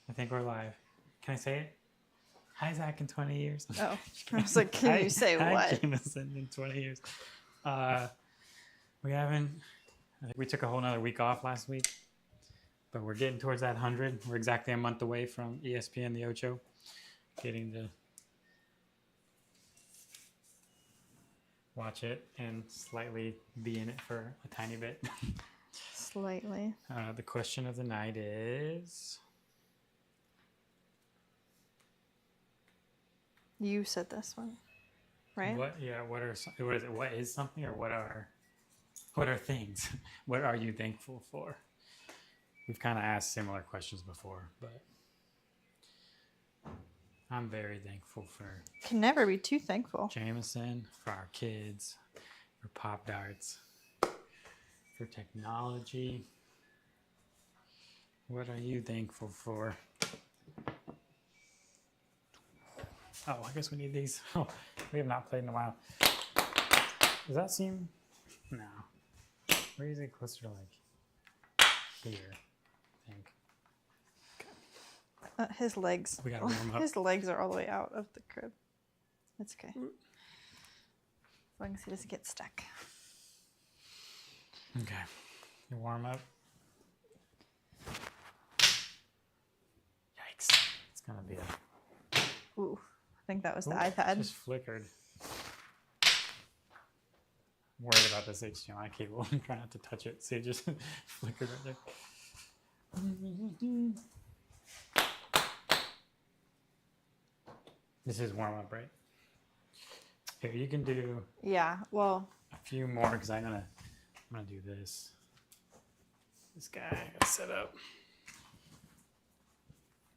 I think we're live. Can I say it? Hi, Zach, in 20 years. Oh, I was like, can you say hi, what? Jamisyn, in 20 years. We haven't, I think we took a whole nother week off last week, but we're getting towards that 100. We're exactly a month away from ESPN The Ocho, getting to watch it and slightly be in it for a tiny bit. Slightly. The question of the night is... You said this one, right? What? Yeah. What is it? What is something, or what are things? What are you thankful for? We've kind of asked similar questions before, but I'm very thankful for Can never be too thankful. Jamisyn, for our kids, for Popdarts, for technology. What are you thankful for? Oh, I guess we need these. Oh, we have not played in a while. Does that seem... No. Where is it closer to, like, here, I think. His legs. We gotta warm up. His legs are all the way out of the crib. That's okay. As long as he doesn't get stuck. Okay. You warm up. Yikes. It's gonna be a... Ooh, I think that was the Ooh, iPad. It just flickered. I'm worried about this HDMI cable. I'm trying not to touch it. See, it just flickered right there. This is warm up, right? Here, you can do Yeah, well, a few more because I'm gonna do this. This guy I gotta set up.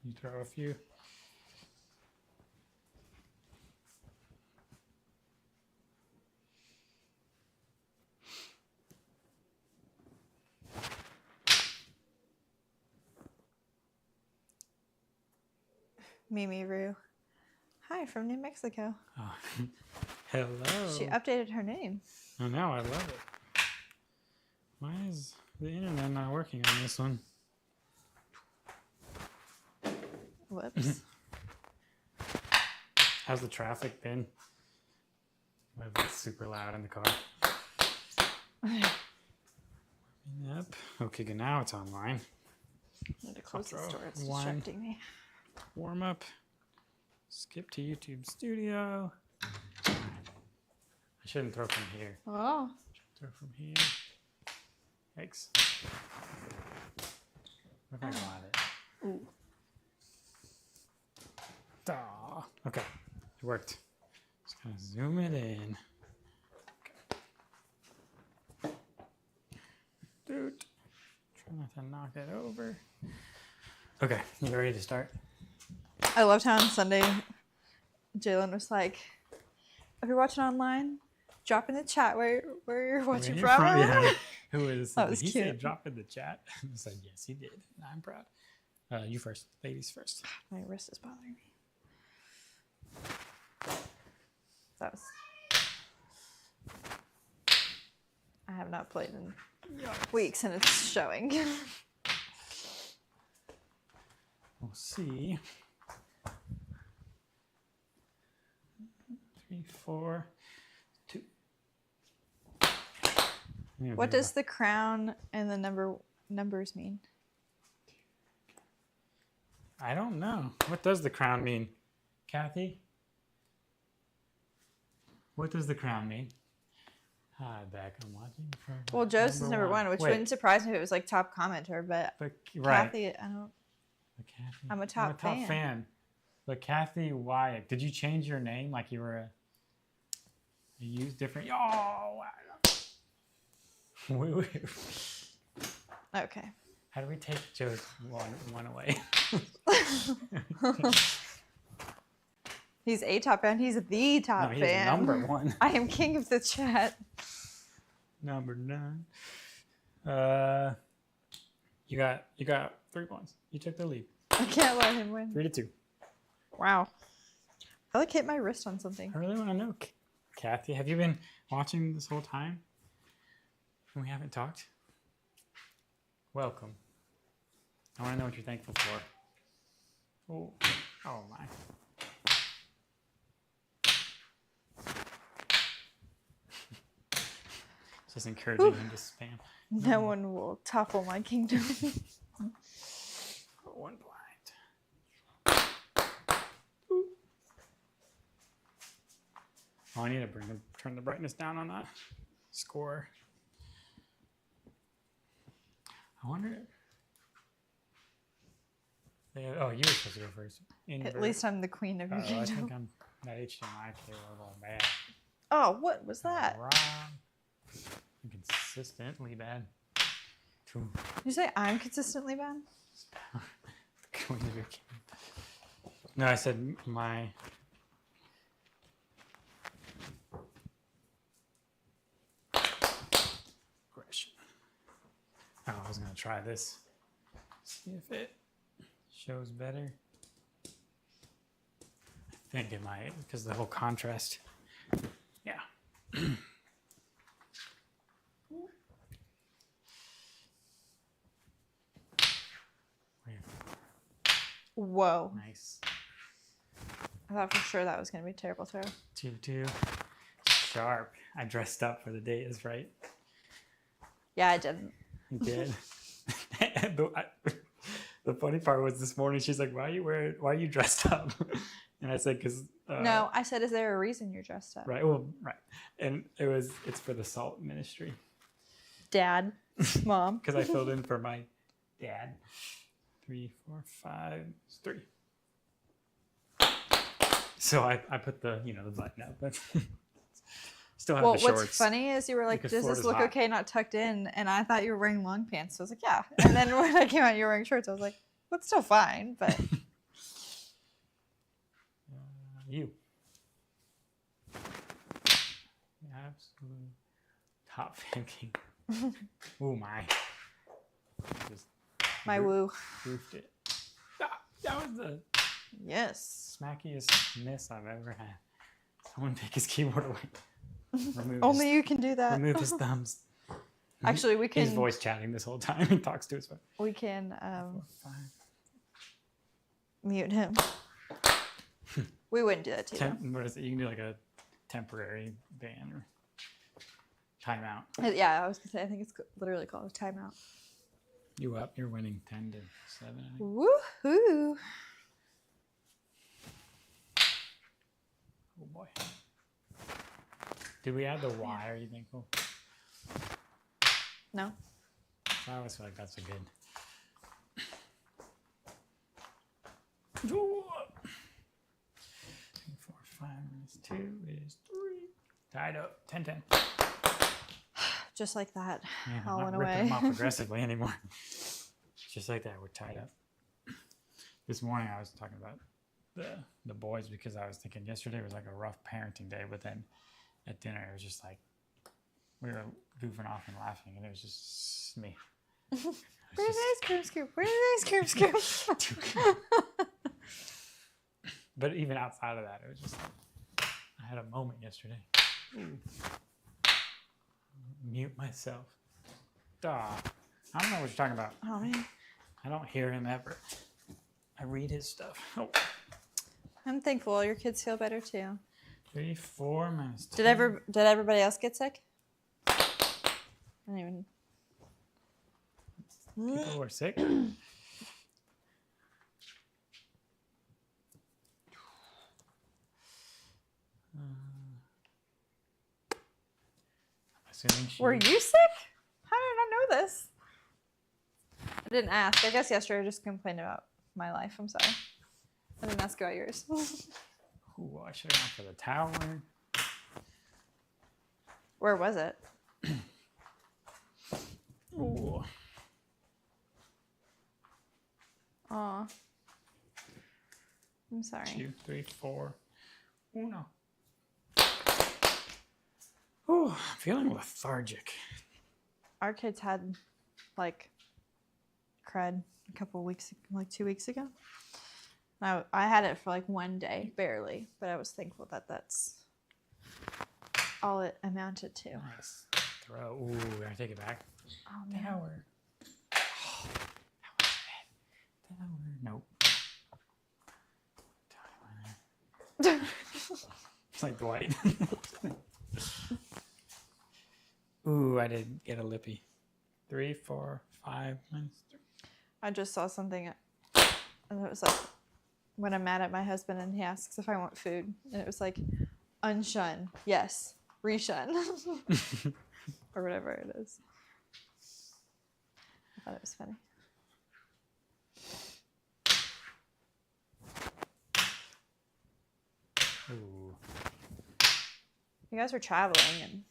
You throw a few. Mimi Roo. Hi, from New Mexico. Oh. Hello. She updated her name. Oh, now I love it. Why is the internet not working on this one? Whoops. How's the traffic been? It's super loud in the car. Yep. Okay, good. Now it's online. I need to close this door. It's One. distracting me. Warm up. Skip to YouTube Studio. I shouldn't throw from here. Oh. Throw from here. Yikes. What if I go at it? Ooh. Duh. Okay, it worked. Just gonna zoom it in. Okay. Dude, try not to knock it over. Okay, you ready to start? I loved how on Sunday, Jalen was like, if you're watching online, drop in the chat where you're watching from. Yeah. Who is? That was he cute. said drop in the chat. I said yes, he did. I'm proud. You first, ladies first. My wrist is bothering me. That was... I have not played in weeks and it's showing. We'll see. 3, 4, 2. What does the crown and the numbers mean? I don't know. What does the crown mean? Kathy? What does the crown mean? Hi, Beck. I'm watching. Well, Joe's is number one, which Wait, wouldn't surprise me if it was like top commenter, but right. Kathy, I don't... But Kathy, I'm a top fan. But Kathy Wyatt, did you change your name like you were you used different? Oh, wow. Okay. How do we take Joe's one away? He's a top fan. He's the top He's fan. number one. I am king of the chat. Number 9. You got 3 points. You took the lead. I can't let him win. 3-2. Wow. I like hit my wrist on something. I really want to know, Kathy, have you been watching this whole time? And we haven't talked? Welcome. I want to know what you're thankful for. Oh, oh my. Just encouraging him to spam. No one will topple my kingdom. One blind. Ooh. Oh, I need to turn the brightness down on that score. I wonder. Oh, you were supposed to go first. At least I'm the queen of your I kingdom. think I'm that HDMI cable is all bad. Oh, what was that? Wrong. Consistently bad. Did you say I'm consistently bad? Queen of your kingdom. No, I said my. Aggression. Oh, I was gonna try this. See if it shows better. I think it might, because the whole contrast. Yeah. Whoa. Nice. I thought for sure that was going to be a terrible throw. 2-2. Sharp. I dressed up for the date, is right. Yeah, I didn't. You did. The funny part was this morning, she's like, why are you dressed up? And I said, because. No, I said, is there a reason you're dressed up? Right. Well, right. And it's for the salt ministry. Dad, mom. Because I filled in for my dad. 3, 4, 5, 3. So I put the button up, but still have the shorts. What's funny is you were like, Because does this Florida's look hot. okay not tucked in? And I thought you were wearing long pants. So I was like, yeah. And then when I came out, you were wearing shorts. I was like, that's still fine, but. You. Absolute top thinking. Oh my. Just My woo. roofed it. That was the Yes. smackiest miss I've ever had. Someone take his keyboard away. Only you can do that. Remove his thumbs. Actually, we can. He's voice chatting this whole time. He talks to his phone. We can 4, 5. mute him. We wouldn't do that to you. What is it? You can do like a temporary ban or timeout. Yeah, I was gonna say. I think it's literally called a timeout. You up? You're winning 10-7. I think. Woohoo! Oh boy. Did we add the Y? Are you thankful? No. I always feel like that's a good. 3, 4, 5 minus 2 is 3. Tied up. 10-10. Just like that. Yeah, All I'm went not ripping away. them off aggressively anymore. Just like that, we're tied up. This morning I was talking about the boys because I was thinking yesterday was like a rough parenting day, but then at dinner it was just like we were goofing off and laughing, and it was just me. Where's the ice cream scoop? Where's the ice cream scoop? But even outside of that, it was just like I had a moment yesterday. Ooh. Mute myself. Duh. I don't know what you're talking about. Oh man. I don't hear him ever. I read his stuff. Oh. I'm thankful your kids feel better too. 3, 4 minus 2. Did everybody else get sick? I don't even. People who are sick. Were you sick? How did I know this? I didn't ask. I guess yesterday I just complained about my life. I'm sorry. I didn't ask about yours. Ooh, I should have gone for the tower. Where was it? Ooh. Aw. I'm sorry. 2, 3, 4. Uno. Oh, I'm feeling lethargic. Our kids had like crud a couple weeks, like 2 weeks ago. I had it for like one day, barely, but I was thankful that that's all it amounted to. Nice throw. Ooh, I take it back. Oh man. Tower. Oh, that was it. Tower. Nope. It's like Dwight. Ooh, I did get a lippy. 3, 4, 5, minus 3. I just saw something, and it was like, when I'm mad at my husband and he asks if I want food, and it was like, unshun, yes, reshun, or whatever it is. I thought it was funny. Ooh. You guys were traveling, and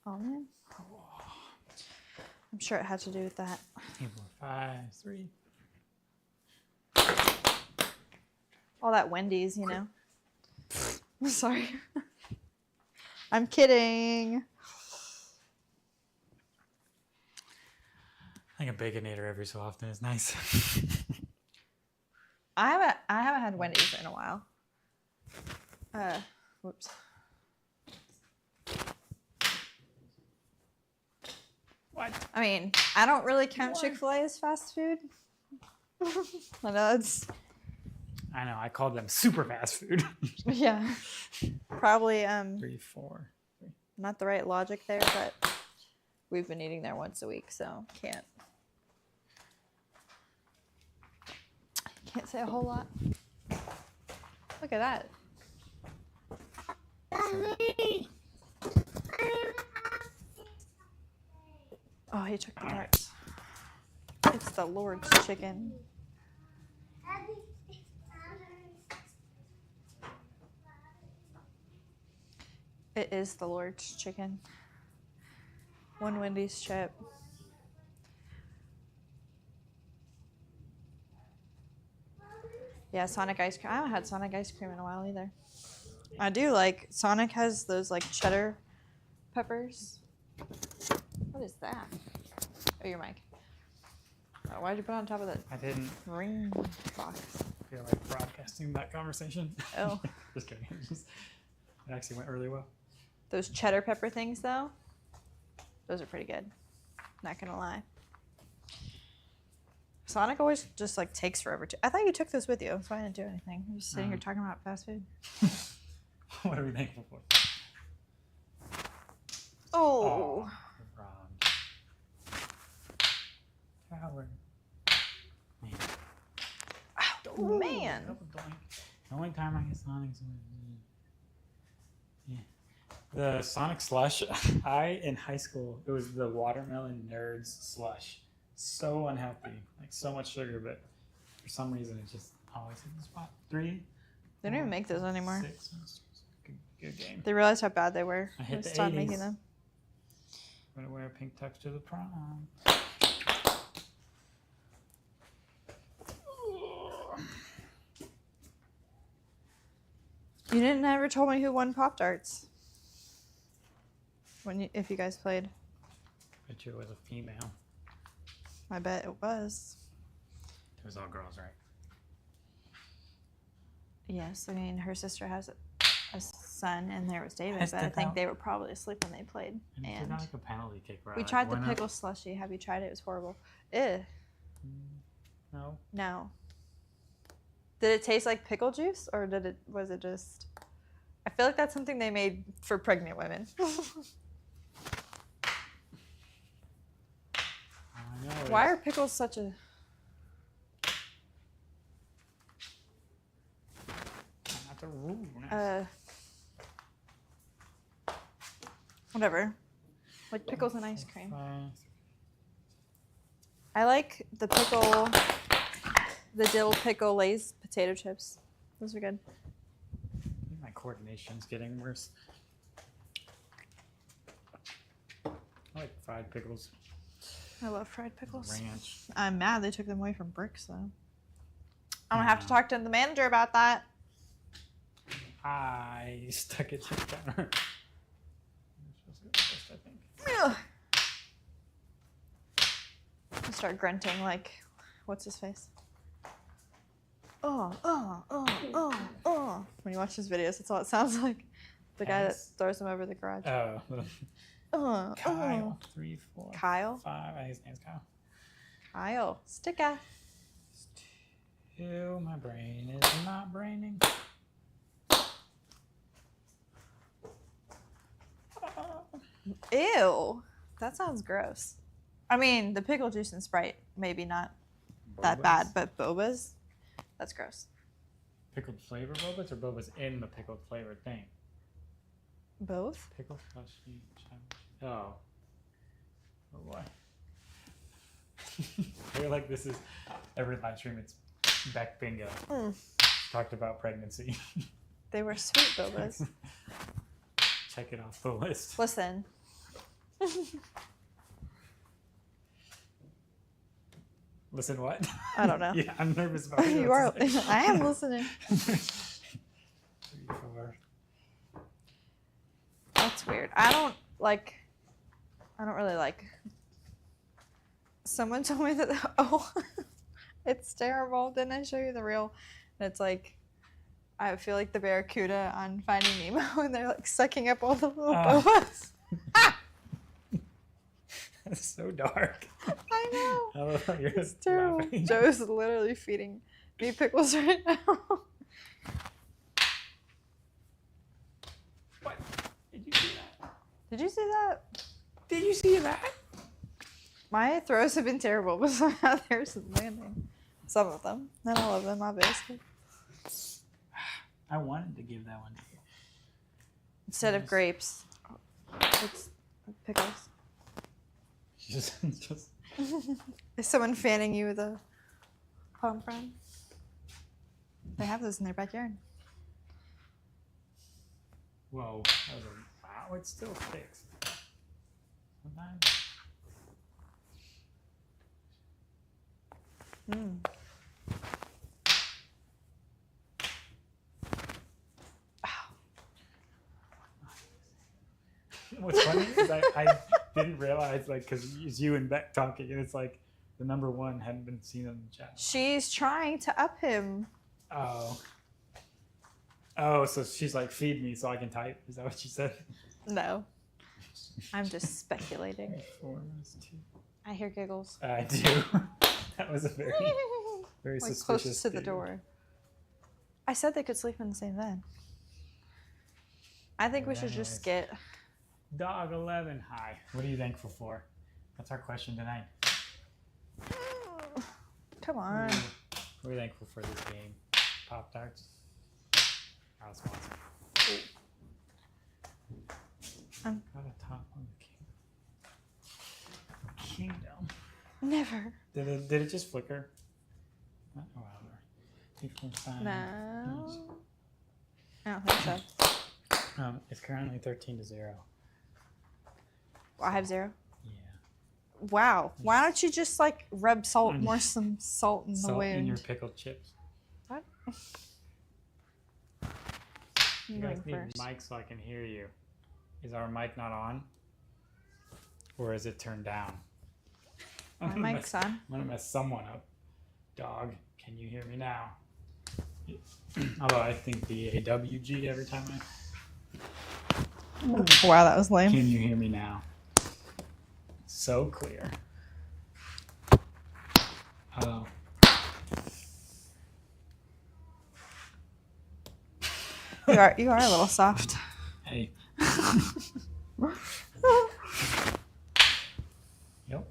oh man, I'm sure it had to do with that. 4, 5, 3. All that Wendy's, you know. Sorry. I'm kidding. I think a Baconator every so often is nice. I haven't had Wendy's in a while. Whoops. What? I mean, I don't really count Chick-fil-A as fast food. I know it's. I know. I called them super fast food. Yeah. Probably 3, 4. 3. not the right logic there, but we've been eating there once a week, so can't say a whole lot. Look at that. Oh, he took the darts. It's the Lord's chicken. It is the Lord's chicken. 1 Wendy's chip. Yeah, Sonic ice cream. I haven't had Sonic ice cream in a while either. I do like, Sonic has those like cheddar peppers. What is that? Oh, your mic. Oh, why'd you put it on top of that I didn't ring box? feel like broadcasting that conversation. Oh. Just kidding. It actually went really well. Those cheddar pepper things, though, those are pretty good. Not gonna lie. Sonic always just like takes forever to. I thought you took this with you, so I didn't do anything. I'm just sitting here talking about fast food. What are we thankful for? Oh. Wrong. Tower. Man. Oh, man. Double doink. The only time I get Sonic's. Yeah. The Sonic slush, in high school, it was the watermelon nerds slush. So unhealthy, like so much sugar, but for some reason it just always hit the spot. 3. They don't even make those anymore. 6. Good game. They realized how bad they were. I hit They the stopped 80s. making them. I'm gonna wear a pink tux to the prom. You didn't ever told me who won Popdarts. If you guys played. Bet you it was a female. I bet it was. It was all girls, right? Yes, I mean her sister has a son, and there was David, I but I stepped think out. they were probably asleep when they played. And it did not like a penalty kick. Where We I, like, tried the went up. pickle slushy. Have you tried it? It was horrible. Ew. No. No. Did it taste like pickle juice, or was it just? I feel like that's something they made for pregnant women. I know. Why are pickles such a? Not the rule. Nice. Whatever. Like pickles and ice cream. 5. I like the dill pickle Lay's potato chips. Those are good. My coordination's getting worse. I like fried pickles. I love fried pickles. Ranch. I'm mad they took them away from Bricks, though. I'm gonna have to talk to the manager about that. I stuck it to the counter. I think. Ugh. I start grunting like, what's his face? When you watch his videos, that's all it sounds like. The guy that throws them over the garage. Oh. Kyle. 3, 4. Kyle? 5. I think his name's Kyle. Kyle. Sticker. 2. My brain is not braining. Ew. That sounds gross. I mean, the pickle juice and Sprite, maybe not that bad, but bobas, that's gross. Pickled flavor bobas or bobas in the pickled flavor thing? Both? Pickled slushy. Oh. Oh boy. I feel like this is every live stream. It's Beck Bingo. Talked about pregnancy. They were sweet bobas. Check it off the list. Listen. Listen what? I don't know. Yeah, I'm nervous about it. You are. I am listening. 3, 4. That's weird. I don't really like. Someone told me that. Oh, it's terrible. Didn't I show you the reel? And it's like, I feel like the Barracuda on Finding Nemo, and they're like sucking up all the little bobas. That's so dark. I know. I love how you're It's terrible. laughing. Joe's literally feeding me pickles right now. What? Did you see that? Did you see that? Did you see that? My throws have been terrible, but somehow there's landing. Some of them. Not all of them, obviously. I wanted to give that one to you. Instead of grapes, it's pickles. Just Is someone fanning you with a palm frond? They have those in their backyard. whoa. That was wow, it still sticks. Sometimes. What's funny is I didn't realize, like, because it's you and Beck talking, and it's like the number 1 hadn't been seen on the channel. She's trying to up him. Oh. Oh, so she's like, feed me so I can type. Is that what she said? No. I'm just speculating. 4 is 2. I hear giggles. I do. That was a very Like suspicious. close to the dude. door. I said they could sleep in the same bed. I think we should just get. Dog 11. Hi. What are you thankful for? That's our question tonight. Come on. What are you thankful for this game? Popdarts. Our sponsor. Got a top on the kingdom. Never. Did it just flicker? Oh, whatever. Equal sign. No. I don't think so. It's currently 13-0. I have 0. Yeah. Wow. Why don't you just like rub some salt in the Salt wound? in your pickled chips. What? You guys need mic so I can hear you. Is our mic not on? Or is it turned down? My mic's on. I'm gonna mess someone up. Dog, can you hear me now? Although I think the AWG every time Wow, that was lame. Can you hear me now? So clear. Oh. You are a little soft. Hey. Yep.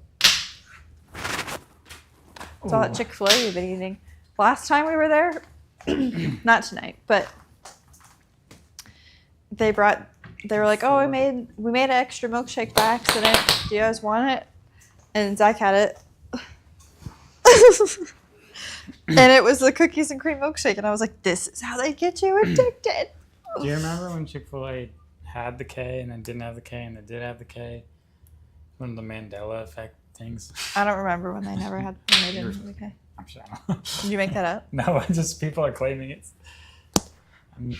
It's all that Chick-fil-A you've been eating. Last time we were there, not tonight, but they were like, "Oh, we made an extra milkshake by accident. Do you guys want it?" And Zach had it. And it was the cookies and cream milkshake, and I was like, "This is how they get you addicted." Do you remember when Chick-fil-A had the K and then didn't have the K and then did have the K? One of the Mandela effect things. I don't remember when they didn't have the K. I'm sure. Did you make that up? No, just people are claiming it's. And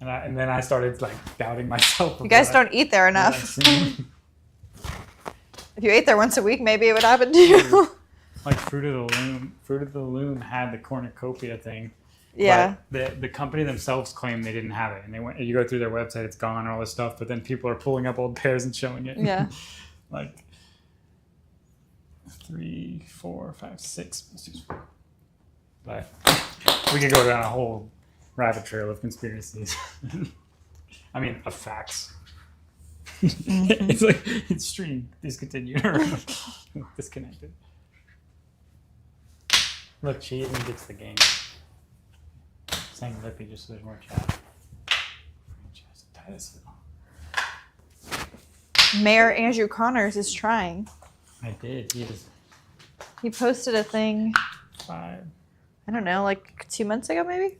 then I started like doubting myself. You guys don't eat there enough. If you ate there once a week, maybe it would happen to you. Like Fruit of the Loom had the cornucopia thing. Yeah. But the company themselves claimed they didn't have it, and you go through their website, it's gone, all this stuff. But then people are pulling up old pairs and showing it. Yeah. Like 3, 4, 5, 6. But we could go down a whole rabbit trail of conspiracies. I mean, of facts. It's like it's stream discontinued or disconnected. Look, she even gets the game. Saying Lippy just so there's more chat. Mayor Andrew Connors is trying. I did. He posted a thing. 5. I don't know, like 2 months ago, maybe.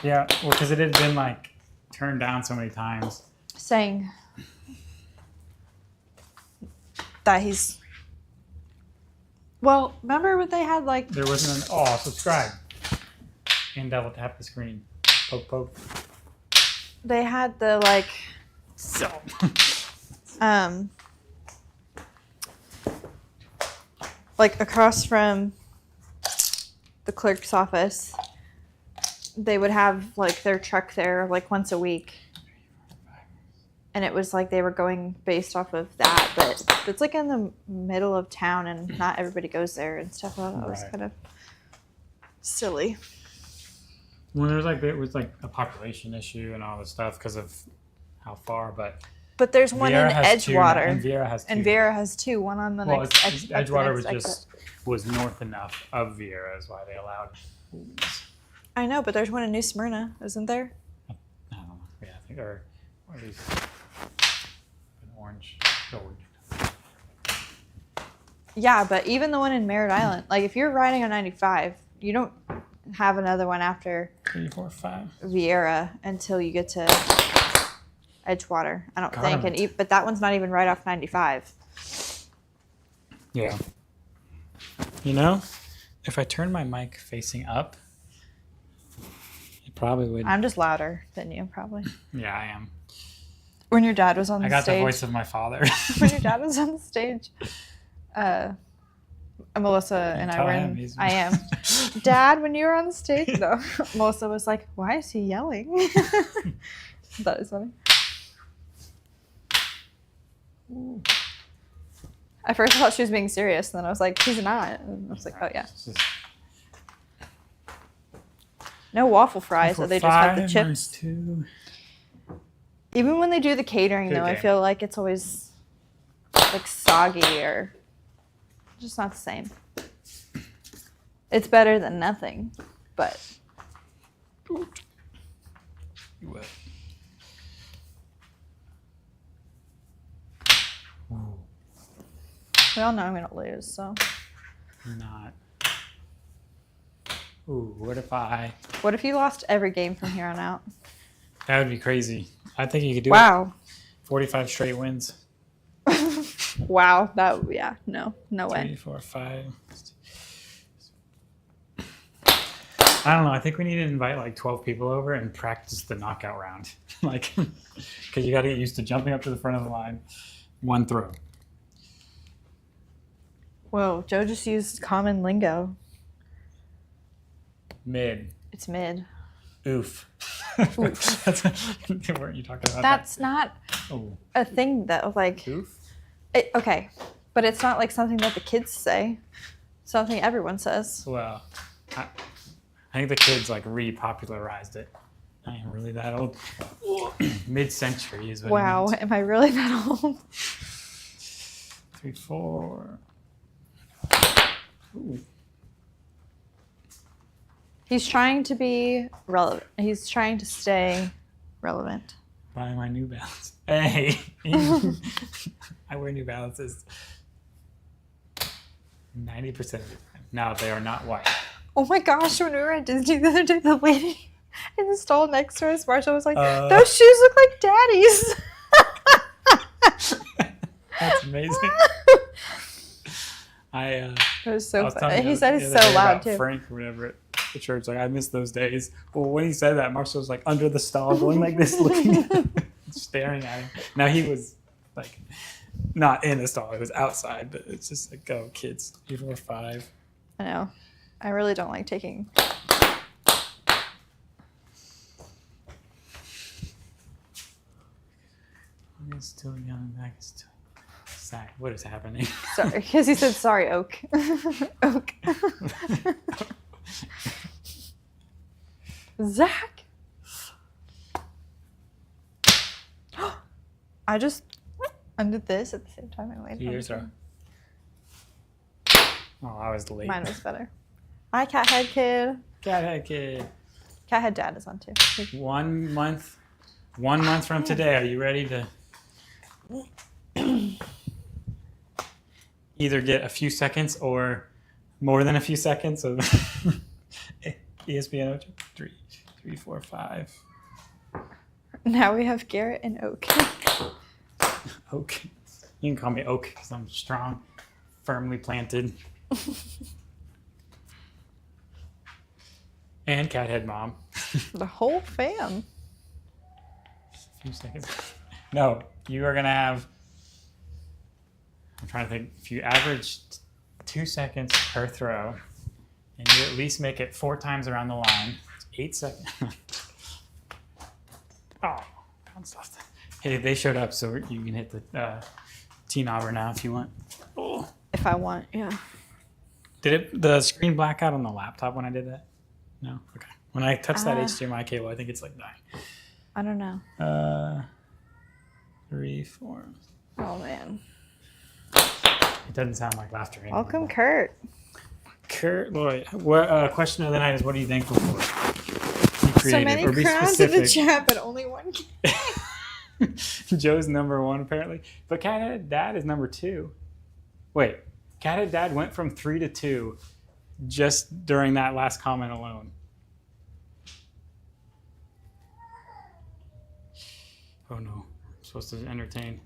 Yeah, well, because it had been like turned down so many times. Saying that he's. Well, remember what they had like. There wasn't an subscribe and double tap the screen. Poke poke. They had the like. So. Like across from the clerk's office, they would have like their truck there like once a week. And it was like they were going based off of that, but it's like in the middle of town and not everybody goes there and stuff. Well, that was kind of silly. Well, it was like a population issue and all this stuff because of how far, but there's one in Edgewater, and Viera has 2. And Viera has 2. One on the next. Edgewater was north enough of Viera is why they allowed movies. I know, but there's one in New Smyrna, isn't there? I don't know. Yeah, I think or at least an orange. Yeah, but even the one in Merritt Island, like if you're riding on 95, you don't have another one after 3, 4, 5 Viera until you get to Edgewater, I don't think. Government. And but that one's not even right off 95. Yeah. You know, if I turn my mic facing up, it probably would. I'm just louder than you, probably. Yeah, I am. When your dad was on the stage. I got the voice of my father. When your dad was on the stage, Melissa and I were in. I am. Dad, when you were on the stage, though, Melissa was like, "Why is he yelling?" That is funny. At first I thought she was being serious, and then I was like, she's not. And I was like, oh yeah. No waffle fries, so they just have the chips. Even when they do the catering, though, I feel like it's always like soggy or just not the same. It's better than nothing, but. We all know I'm going to lose, so. Not. Ooh, what if you lost every game from here on out? That would be crazy. I think you could do it. Wow. 45 straight wins. Wow. No way. 3, 4, 5. I don't know. I think we need to invite like 12 people over and practice the knockout round. Like, because you got to get used to jumping up to the front of the line, one throw. Whoa, Joe just used common lingo. Mid. It's mid. Oof. Oof. Weren't you talking about That's not a thing that like. Oof? Okay, but it's not like something that the kids say. Something everyone says. Well, I think the kids like repopularized it. I am really that old. Mid-century is what Wow, it means. am I really that old? 3, 4. Ooh. He's trying to be relevant. He's trying to stay relevant. Buying my New Balance. Hey, I wear New Balances 90% of the time. Now they are not white. Oh my gosh, when we were at Disney the other day, the lady in the stall next to us, Marshall was like, those shoes look like Daddy's. That's amazing. It was so funny. He said it's it's so loud too. Frank or whatever at the church, like I miss those days. Well, when he said that, Marshall was like under the stall, going like this, looking at him, staring at him. Now he was like not in the stall; it was outside. But it's just like, go kids, 3, 4, 5. I know. I really don't like taking. I'm still young. Back is still. Zach, what is happening? Sorry, because he said sorry, Oak. Oak. Zach. I just Under this at the same time. I waited. Yours are. Oh, I was late. Mine was better. Hi, cat head kid. Cat head kid. Cat head dad is on too. 1 month. 1 month from today. Are you ready to either get a few seconds or more than a few seconds of ESPN Ocho? 3, 4, 5. Now we have Garrett and Oak. Oak. You can call me Oak because I'm strong, firmly planted. And Cathead Mom. The whole fam. A few seconds. No, you are going to have, I'm trying to think, if you average 2 seconds per throw, and you at least make it 4 times around the line, it's 8 seconds. Oh, hey, they showed up, so you can hit the T-knobber now if you want. Oh. If I want, yeah. Did the screen black out on the laptop when I did that? No? Okay. When I touched that HDMI cable, I think it's like dying. I don't know. 3, 4. Oh, man. It doesn't sound like laughter anymore. Welcome, Kurt. Kurt Lloyd. What question of the night is, what are you thankful for? Be creative, So many or be crowns in the specific. chat, but only one. Joe's number 1 apparently, but Cathead Dad is number 2. Wait, Cathead Dad went from 3 to 2 just during that last comment alone. Oh no, I'm supposed to entertain.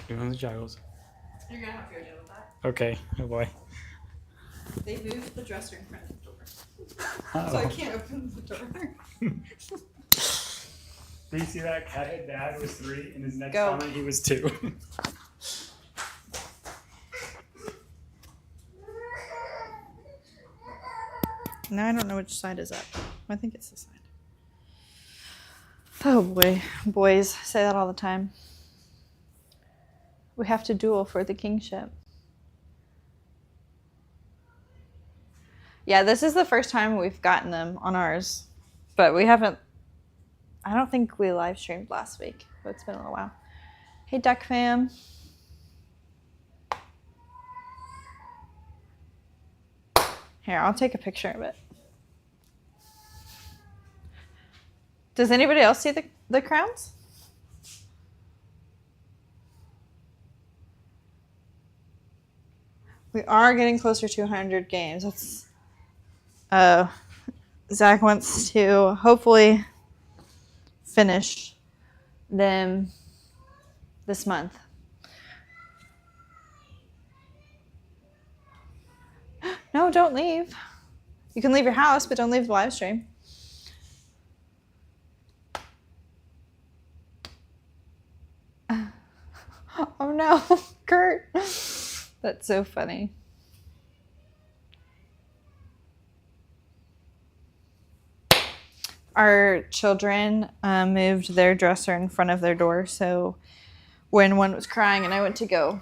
Doing the juggles. You're gonna have to go deal with that. Okay, oh boy. They moved the dresser in front of the door, Uh-oh. so I can't open the door. Do you see that? Cathead Dad was 3, and his next Go. comment he was 2. Now I don't know which side is up. I think it's this side. Oh boy, boys say that all the time. We have to duel for the kingship. Yeah, this is the first time we've gotten them on ours, but we haven't. I don't think we live streamed last week, but it's been a little while. Hey, Duck Fam. Here, I'll take a picture of it. Does anybody else see the crowns? We are getting closer to 100 games. That's Zach wants to hopefully finish them this month. No, don't leave. You can leave your house, but don't leave the live stream. Oh no, Kurt. That's so funny. Our children moved their dresser in front of their door, so when one was crying and I went to go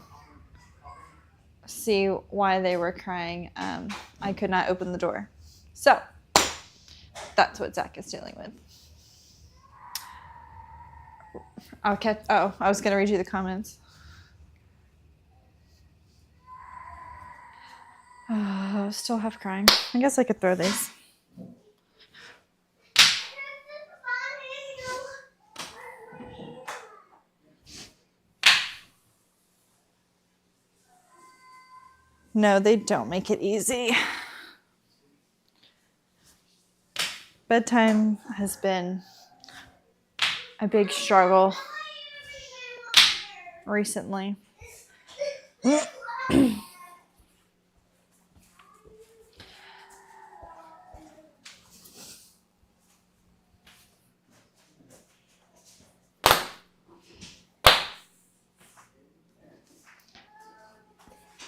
see why they were crying, I could not open the door. So that's what Zach is dealing with. I was going to read you the comments. Still half crying. I guess I could throw these. No, they don't make it easy. Bedtime has been a big struggle recently.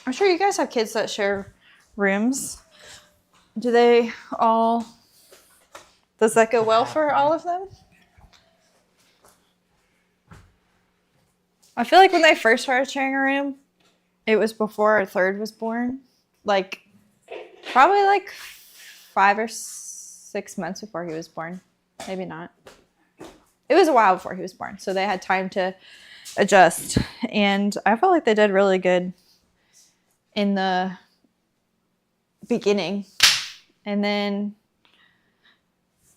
I'm sure you guys have kids that share rooms. Does that go well for all of them? I feel like when they first started sharing a room, it was before our third was born. Probably 5 or 6 months before he was born. Maybe not. It was a while before he was born. So they had time to adjust. And I felt like they did really good in the beginning. And then,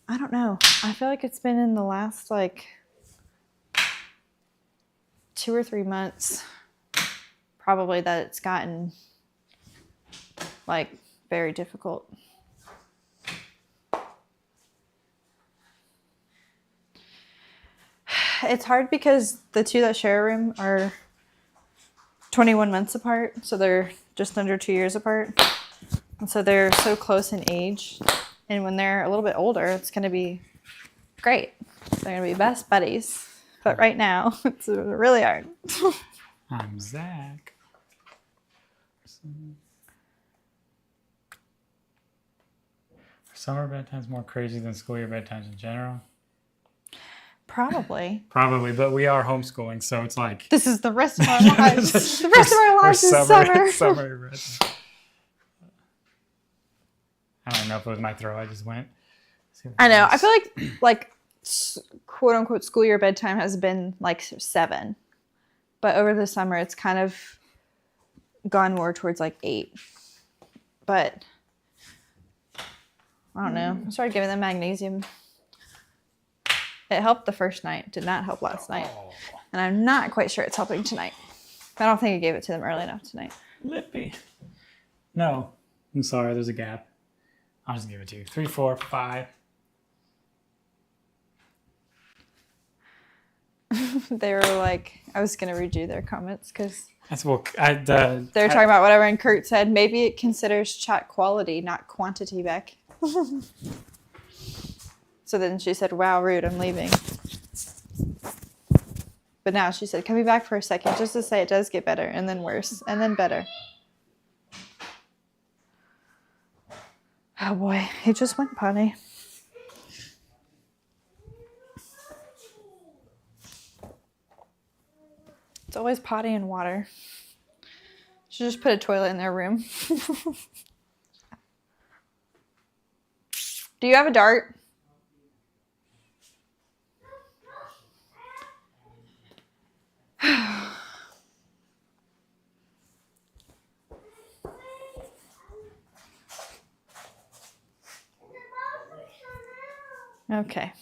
I don't know. I feel like it's been in the last like 2 or 3 months probably that it's gotten like very difficult. It's hard because the two that share a room are 21 months apart, so they're just under 2 years apart. And so they're so close in age. And when they're a little bit older, it's going to be great. They're going to be best buddies. But right now, it's really hard. I'm Zach. Summer bedtime's more crazy than school year bedtimes in general. Probably. Probably, but we are homeschooling, so it's like this is the rest of our lives. The rest of our lives is summer. Summer. I don't know if it was my throw. I just went. I know. I feel like quote unquote school year bedtime has been like 7, but over the summer it's kind of gone more towards like 8. But I don't know. I started giving them magnesium. It helped the first night. Did not help last night. And I'm not quite sure it's helping tonight. I don't think I gave it to them early enough tonight. Lippy. No. I'm sorry. There's a gap. I'll just give it to you. 3, 4, 5. They were like, I was going to redo their comments because That's what they're talking about whatever. And Kurt said, maybe it considers chat quality, not quantity, Beck. So then she said, wow, rude, I'm leaving. But now she said, come be back for a second just to say it does get better and then worse and then better. Oh boy, he just went potty. It's always potty and water. Should just put a toilet in their room. Do you have a dart? Okay.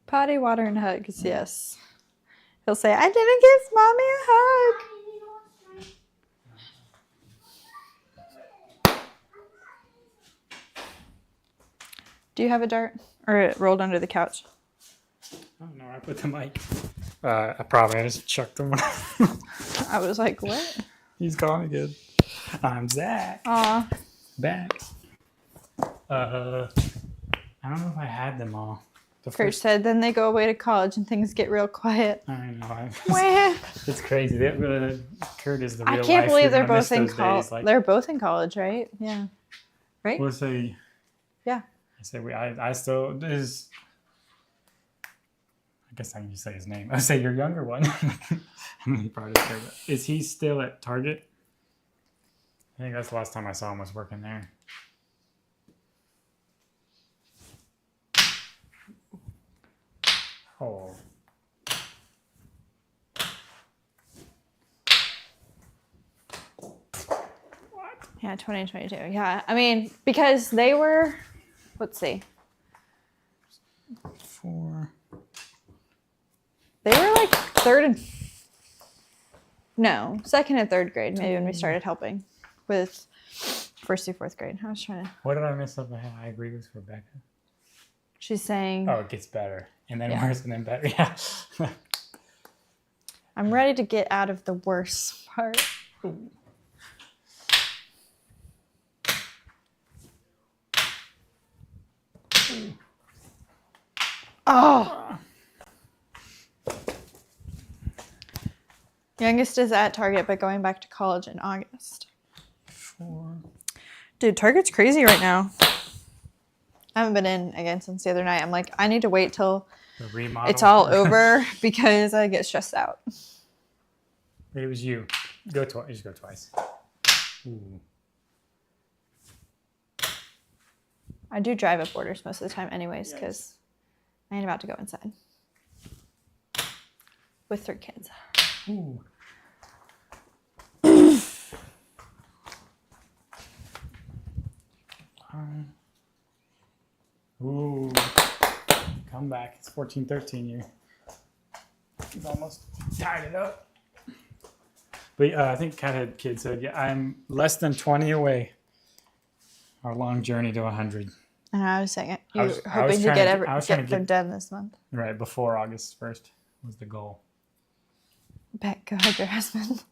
Potty, water, and hugs, yes. He'll say, I didn't give Mommy a hug. Do you have a dart? Or it rolled under the couch? Oh no, I put the mic. I just chucked them. I was like, what? He's gone again. I'm Zach. Aw. Back. I don't know if I had them all. Kurt said, then they go away to college and things get real quiet. I know. Wah. It's crazy. Kurt is the real I can't life. believe they're You're gonna both in miss those college. days, They're both in college, right? Yeah. Right? We'll say. Yeah. I say I still is. I guess I can just say his name. I say your younger one. He probably doesn't care, but is he still at Target? I think that's the last time I saw him was working there. Oh. Yeah, 2022. Yeah, I mean, because they were, let's see. 4. They were like second and third grade, maybe when we started helping with 1st through 4th grade. I was trying to. What did I miss up ahead? I agree with Rebecca. She's saying. Oh, it gets better. And then worse and then better. Yeah. I'm ready to get out of the worst part. Ooh. Oh. Youngest is at Target, but going back to college in August. 4. Dude, Target's crazy right now. I haven't been in again since the other night. I'm like, I need to wait till it's all over because I get stressed out. It was you. Go twice. Just go twice. Ooh. I do drive up orders most of the time anyways because I ain't about to go inside. With 3 kids. Ooh. Ooh. Come back. It's 14-13 here. He's almost tied it up. But I think Cathead Kid said, yeah, I'm less than 20 away. Our long journey to 100. And I was saying, I you're was hoping to trying get to them done this month. Right, before August 1st was the goal. Bet, go hug your husband.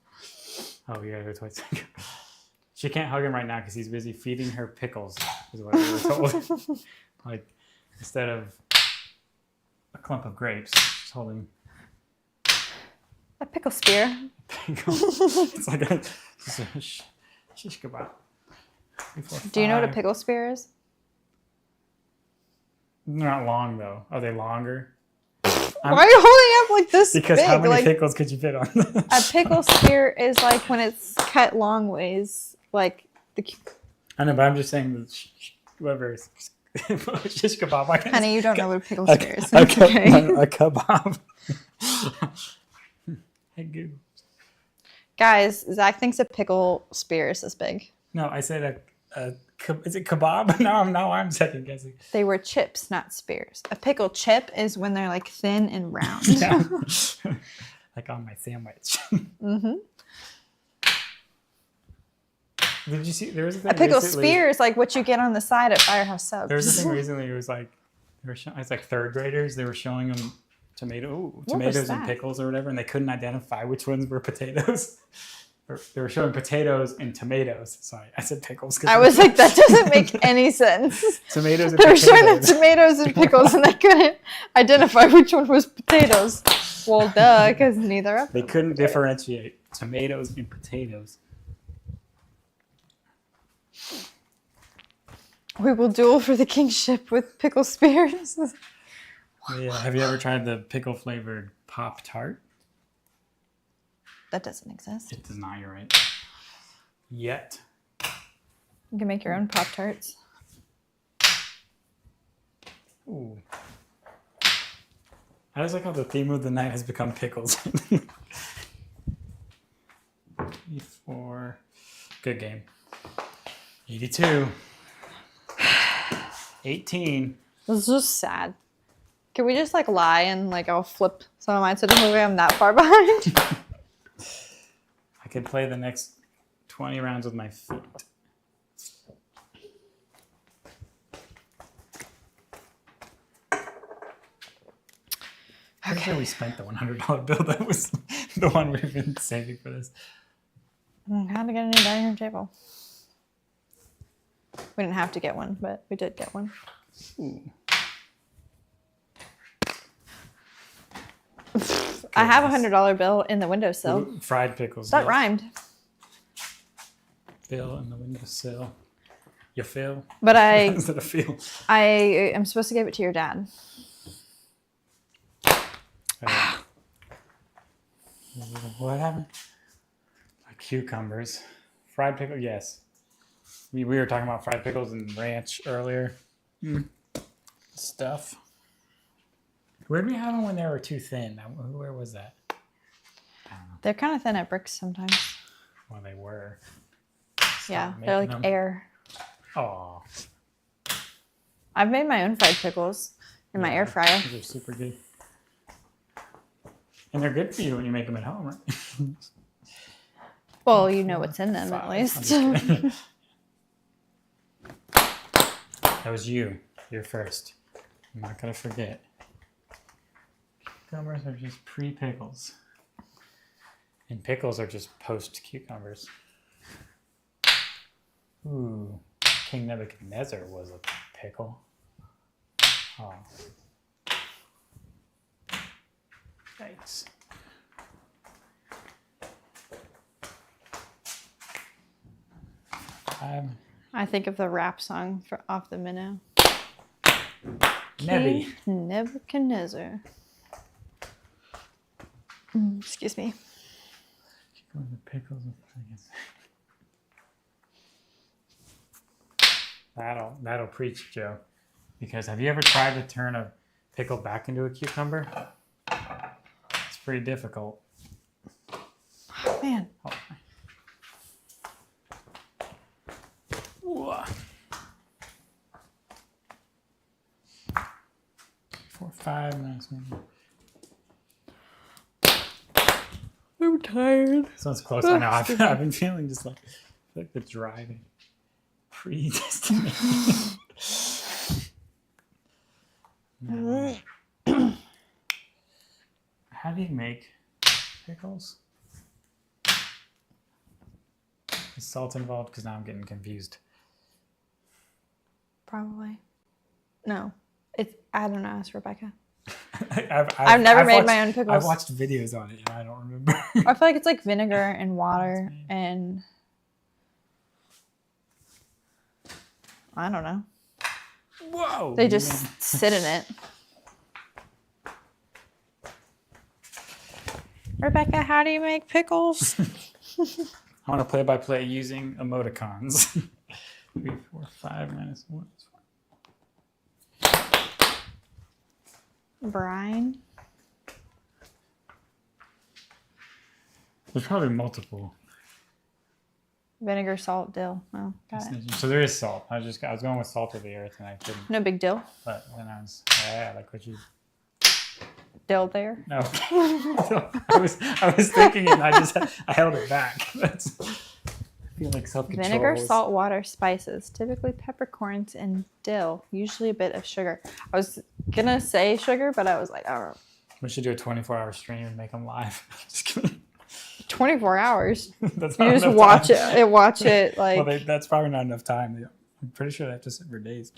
Oh, yeah, that's what she can't hug him right now because he's busy feeding her pickles, is what we were told. Like, instead of a clump of grapes, she's holding A pickle spear. pickle. It's like a shish kebab. Do you know what a pickle spear is? They're not long, though. Are they longer? Why are you holding up like this Because big? how many like, pickles could you fit on? a pickle spear is like when it's cut long ways. Like the. I know, but I'm just saying that whoever is shish kebab. I Honey, you don't know what a pickle spear is. A kebab. Hey, goo. Guys, Zach thinks a pickle spear is this big. No, I said is it kebab? No, I'm second guessing. They were chips, not spears. A pickle chip is when they're like thin and round. Yeah. Like on my sandwich. Mm-hmm. Did you see? There was a thing. A pickle recently, spear is like what you get on the side at Firehouse Subs. There was a thing recently. It was like it's like third graders. They were showing them tomatoes and pickles or whatever, and they couldn't identify which ones were potatoes. They were showing potatoes and tomatoes. Sorry, I said pickles. I was like, that doesn't make any sense. Tomatoes and They were potatoes. showing them tomatoes and pickles, and they couldn't identify which one was potatoes. Well, duh, because neither of them. They couldn't differentiate tomatoes and potatoes. We will duel for the kingship with pickle spears. Yeah. Have you ever tried the pickle flavored Pop-Tart? That doesn't exist. It does not. You're right. Yet. You can make your own Pop-Tarts. Ooh. I just like how the theme of the night has become pickles. 84. Good game. 82. 18. This is just sad. Can we just like lie and like I'll flip some of mine so it doesn't look like I'm that far behind? I could play the next 20 rounds with my feet. I'm sure we spent the $100 bill. That was the one we've been saving for this. How to get a new dining room table. We didn't have to get one, but we did get one. Ooh. I have a $100 bill in the windowsill. Ooh, fried pickles. That yes. rhymed. Bill in the windowsill. You feel? But Is it a feel? I am supposed to give it to your dad. What happened? Cucumbers. Fried pickle, yes. We were talking about fried pickles and ranch earlier. Stuff. Where did we have them when they were too thin? Where was that? They're kind of thin at Bricks sometimes. Well, they were. Yeah, they're like air. Oh. I've made my own fried pickles in my air fryer. They're super good. And they're good for you when you make them at home, right? Well, you know what's in them at least. That was you. You're first. I'm not going to forget. Cucumbers are just pre-pickles. And pickles are just post-cucumbers. Ooh. King Nebuchadnezzar was a pickle. Oh. Thanks. I think of the rap song off the minnow. Nebby. King Nebuchadnezzar. Excuse me. The pickles. That'll preach, Joe. Because have you ever tried to turn a pickle back into a cucumber. It's pretty difficult. Oh, man. Oh. Ooh. 4, 5 minus 1. I'm tired. This one's close. I know. I've been feeling just like the driving predestination. No. How do you make pickles? Is salt involved? Because now I'm getting confused. Probably. No. I don't know. Ask Rebecca. I've never made watched, my own pickles. I've watched videos on it and I don't remember. I feel like it's like vinegar and water and I don't know. Whoa! They just sit in it. Rebecca, how do you make pickles? I want to play by play using emoticons. 3, 4, 5 minus 1. Brine. There's probably multiple. Vinegar, salt, dill. Oh, got it. So there is salt. I was going with salt of the earth and I couldn't. No big dill. But then I was like what you. Dill there. No. I was thinking and I held it back. I feel like self-control. Vinegar, salt, water, spices. Typically peppercorns and dill. Usually a bit of sugar. I was gonna say sugar, but I was like, I don't know. We should do a 24-hour stream and make them live. Just kidding. 24 hours. That's You not just enough watch time. it. Watch it like. Well, that's probably not enough time. I'm pretty sure they have to sit for days.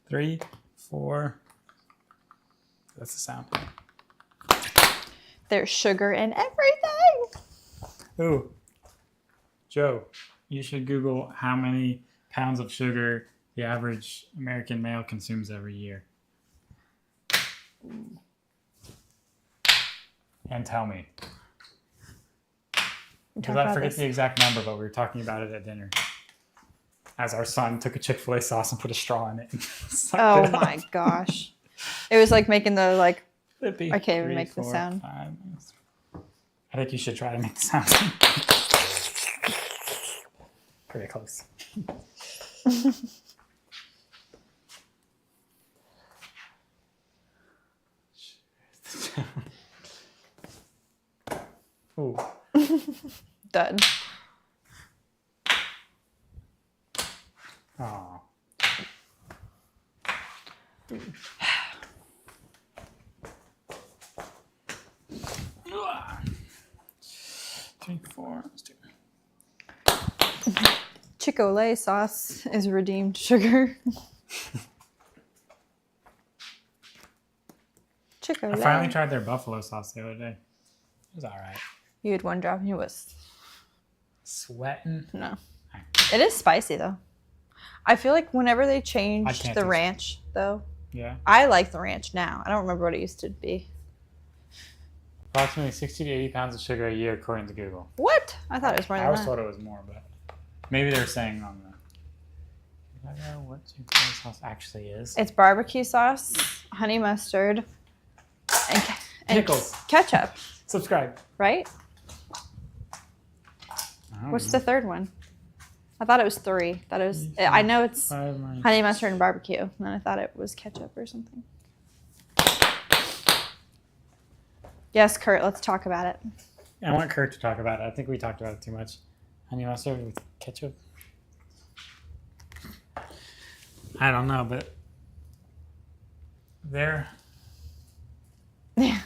3, 4. That's the sound. There's sugar in everything. Ooh, Joe, you should Google how many pounds of sugar the average American male consumes every year. And tell me. Because I forget the exact number, but we were talking about it at dinner. As our son took a Chick-fil-A sauce and put a straw in it. And Oh my gosh. It was like making the like. I can't even 3, make the 4, sound. 5. I think you should try to make the sound. Pretty close. Ooh. Done. Oh. 3, 4. Let's do it. Chick-fil-A sauce is redeemed sugar. Chick-fil-A. I finally tried their buffalo sauce the other day. It was all right. You had one drop and it was. Sweating? No. It is spicy though. I feel like whenever they changed the ranch though. Yeah. I like the ranch now. I don't remember what it used to be. Approximately 60 to 80 pounds of sugar a year, according to Google. What? I thought it was more than I always that. thought it was more, but maybe they're saying on the. I don't know what Chick-fil-A sauce actually is. It's barbecue sauce, honey mustard, and Pickles. ketchup. Subscribe. Right? What's the third one? I thought it was 3. That it was. I know it's honey mustard and barbecue, and then I thought it was ketchup or something. Yes, Kurt. Let's talk about it. I want Kurt to talk about it. I think we talked about it too much. Honey mustard with ketchup. I don't know, but they're. Yeah.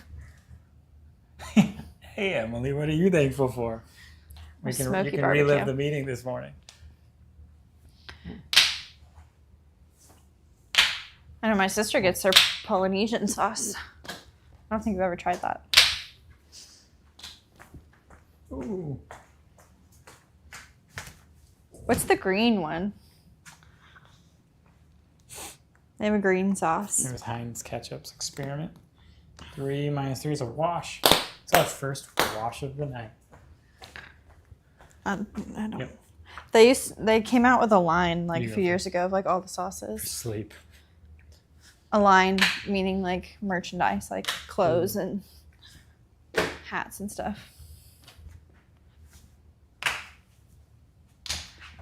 Hey, Emily, what are you thankful for? You can relive the meeting this morning. I know my sister gets her Polynesian sauce. I don't think I've ever tried that. Ooh. What's the green one? They have a green sauce. Here's Heinz ketchup's experiment. 3 minus 3 is a wash. It's our first wash of the night. I don't. Yep. They came out with a line like a few years ago of like all the sauces. Sleep. a line, meaning like merchandise, like clothes and hats and stuff.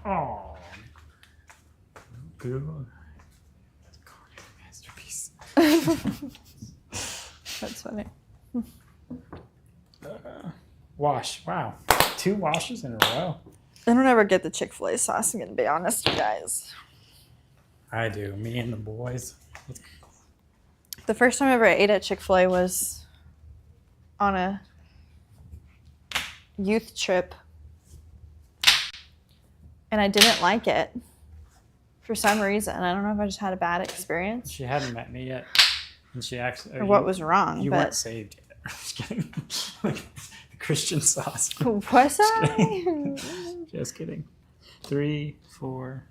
Oh. Google. Masterpiece. That's funny. Wash. Wow. 2 washes in a row. I don't ever get the Chick-fil-A sauce, I'm going to be honest, you guys. I do. Me and the boys. The first time I ever ate at Chick-fil-A was on a youth trip. And I didn't like it for some reason. I don't know if I just had a bad experience. She hadn't met me yet. And she actually... Or what was wrong. You but... weren't saved yet. I'm just kidding. Like, the Christian sauce. Was I? Just kidding. 3, 4...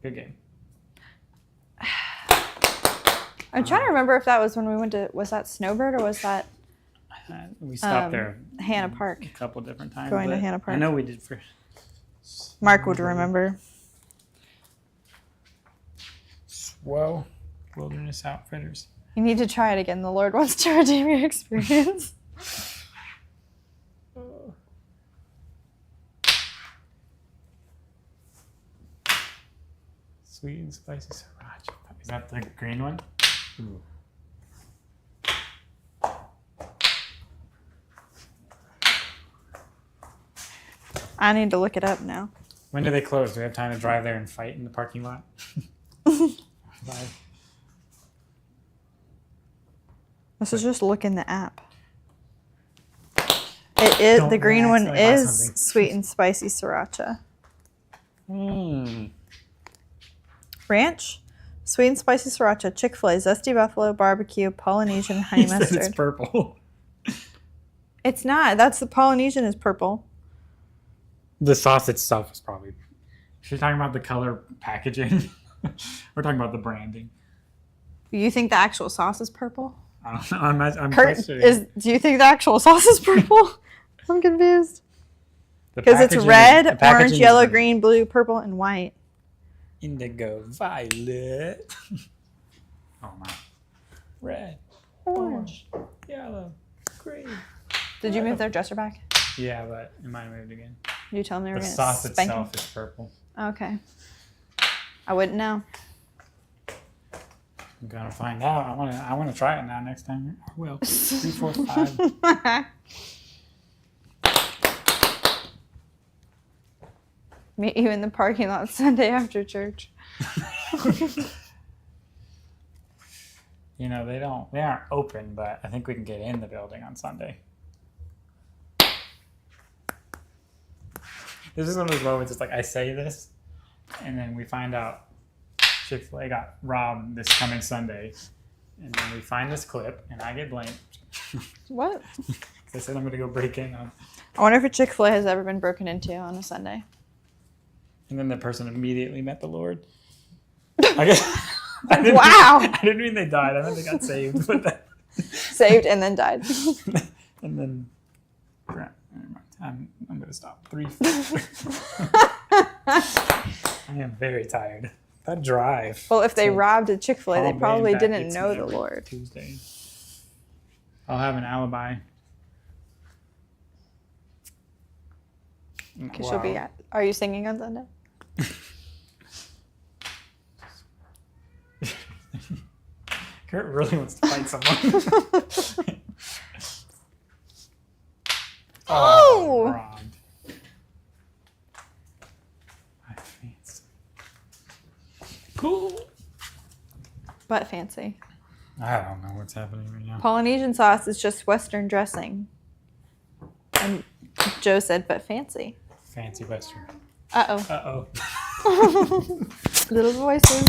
Good game. I'm trying to remember if that was when we went to, was that Snowbird or was that we stopped there Hannah Park? A couple different times. Going to Hannah Park. I know we did for... Mark would remember. Swell Wilderness Outfitters. You need to try it again. The Lord wants to redeem your experience. Sweet and spicy sriracha. Is that the green one? Ooh. I need to look it up now. When do they close? Do we have time to drive there and fight in the parking lot? Bye. Let's just look in the app. It is the green one is sweet and spicy sriracha. Ranch, sweet and spicy sriracha, Chick-fil-A, zesty buffalo, barbecue, Polynesian, honey mustard. It's purple. It's not. That's the Polynesian is purple. The sauce itself is probably. If you're talking about the color packaging, we're talking about the branding. You think the actual sauce is purple? I don't know. I'm Kurt, do you think the actual sauce is purple? I'm confused. Because it's red, orange, yellow, green, blue, purple, and white. Indigo, violet. Oh my. Red, orange, yellow, green. Did you move their dresser back? Yeah, but it might have moved again. You told me we were the going to sauce spank itself him? is purple. Okay. I wouldn't know. I'm gonna find out. I wanna try it now next time. I will. 3, 4, 5. Meet you in the parking lot Sunday after church. You know, they aren't open, but I think we can get in the building on Sunday. This is one of those moments, it's like I say this, and then we find out Chick-fil-A got robbed this coming Sunday. And then we find this clip, and I get blamed. What? I said I'm going to go break in on. I wonder if a Chick-fil-A has ever been broken into on a Sunday. And then the person immediately met the Lord. I guess. Wow. I didn't mean they died. I meant they got saved. But saved and then died. And then. I'm going to stop. 3. I am very tired. That drive. Well, if they robbed a Chick-fil-A, they probably didn't know the Lord. Tuesday. I'll have an alibi. Because she'll be at. Are you singing on Sunday? Kurt really wants to fight someone. Oh! Robbed. Cool. But fancy. I don't know what's happening right now. Polynesian sauce is just Western dressing. And Joe said, but fancy. Fancy Western. Uh-oh. Uh-oh. Little voices.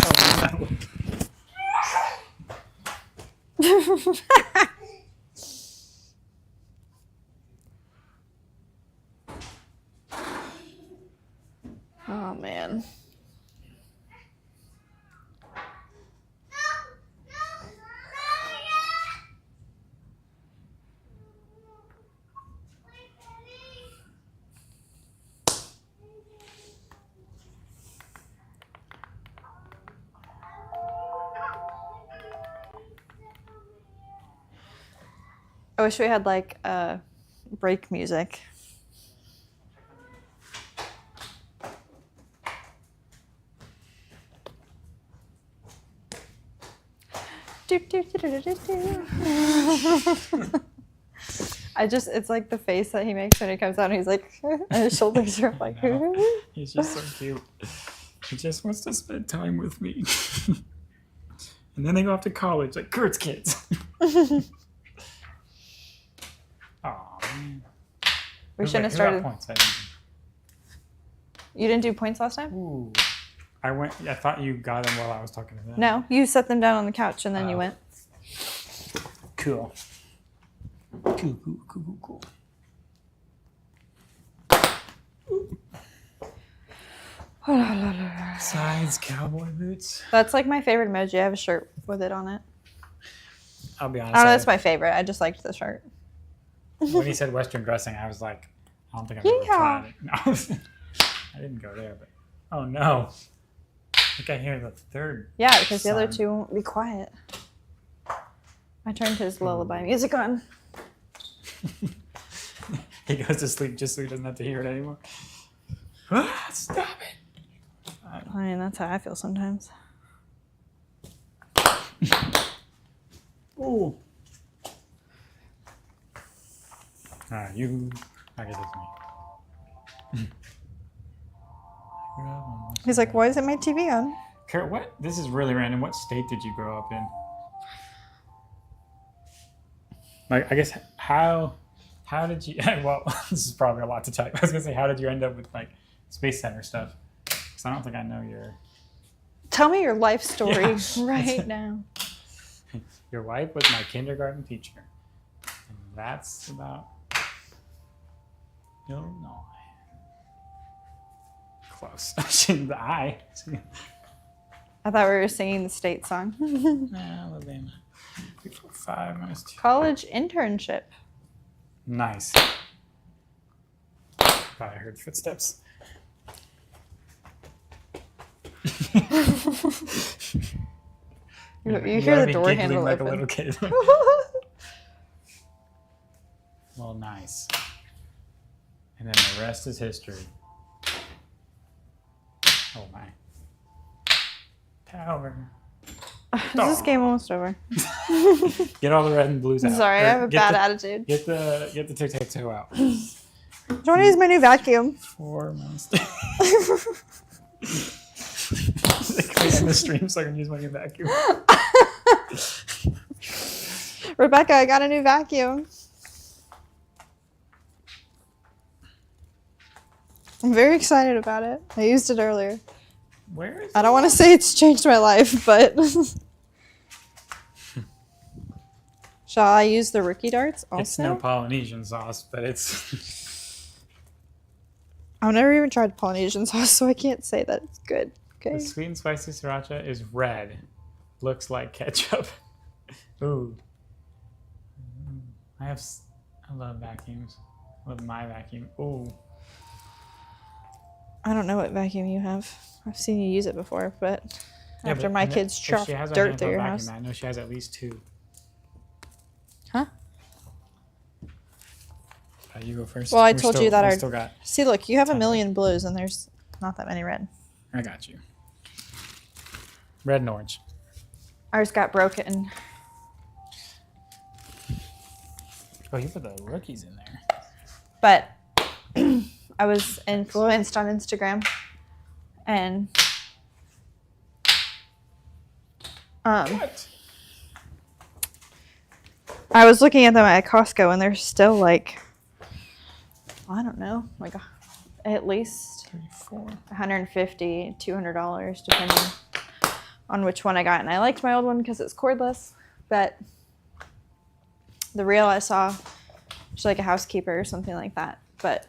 Oh, man. wish we had like break music. It's like the face that he makes when he comes out and he's like, and his shoulders are up like, he's just so cute. He just wants to spend time with me. And then they go off to college like Kurt's kids. Oh man. We shouldn't have started. Points? You didn't do points last time? Ooh. I thought you got them while I was talking to them. No, you set them down on the couch and then you went. Cool. Cool. Sides, cowboy boots. That's like my favorite emoji. I have a shirt with it on it. I'll be honest. I don't know, that's my favorite. I just liked the shirt. When he said Western dressing, I was like, I don't think I've ever tried it. No, I didn't go there, but oh no. I think I hear the third. Yeah, because the other two won't be quiet. I turned his lullaby music on. He goes to sleep just so he doesn't have to hear it anymore. Stop it. I mean, that's how I feel sometimes. Ooh. You. I guess it's me. He's like, why isn't my TV on? Kurt, what? This is really random. What state did you grow up in? Like, I guess, how did you, well, this is probably a lot to type. I was going to say, how did you end up with, like, Space Center stuff? Because I don't think I know your... Tell me your life story right now. Your wife was my kindergarten teacher. And that's about Illinois. Close. The I. I thought we were singing the state song. Alabama. 3, 4, 5 minus 2. College internship. Nice. Thought I heard footsteps. You hear the door handle like open. A little kid. Well, nice. And then the rest is history. Oh my. Power. Is this game almost over? Get all the red and blues out. Sorry, I have a bad attitude. Get the tic-tac-toe out. Do you want to use my new vacuum? 4 months. Clean the stream so I can use my new vacuum. Rebecca, I got a new vacuum. I'm very excited about it. I used it earlier. Where is I don't want to say it's changed my life, but... Shall I use the rookie darts also? It's no Polynesian sauce, but it's... I've never even tried Polynesian sauce, so I can't say that it's good. Okay. The sweet and spicy sriracha is red. Looks like ketchup. Ooh. I love vacuums. I love my vacuum. Ooh. I don't know what vacuum you have. I've seen you use it before, but Yeah, after but my kids chop dirt through your house. I know she has at least 2. Huh? You go first. Well, I told you that I our... still got... See, look, you have a million blues, and there's not that many red. I got you. Red and orange. Ours got broken. Oh, you put the rookies in there. But I was influenced on Instagram, and What? I was looking at them at Costco, and they're still like, I don't know, like at least 34. $150, $200, depending on which one I got. And I liked my old one because it's cordless, but the reel I saw, she's like a housekeeper or something like that. But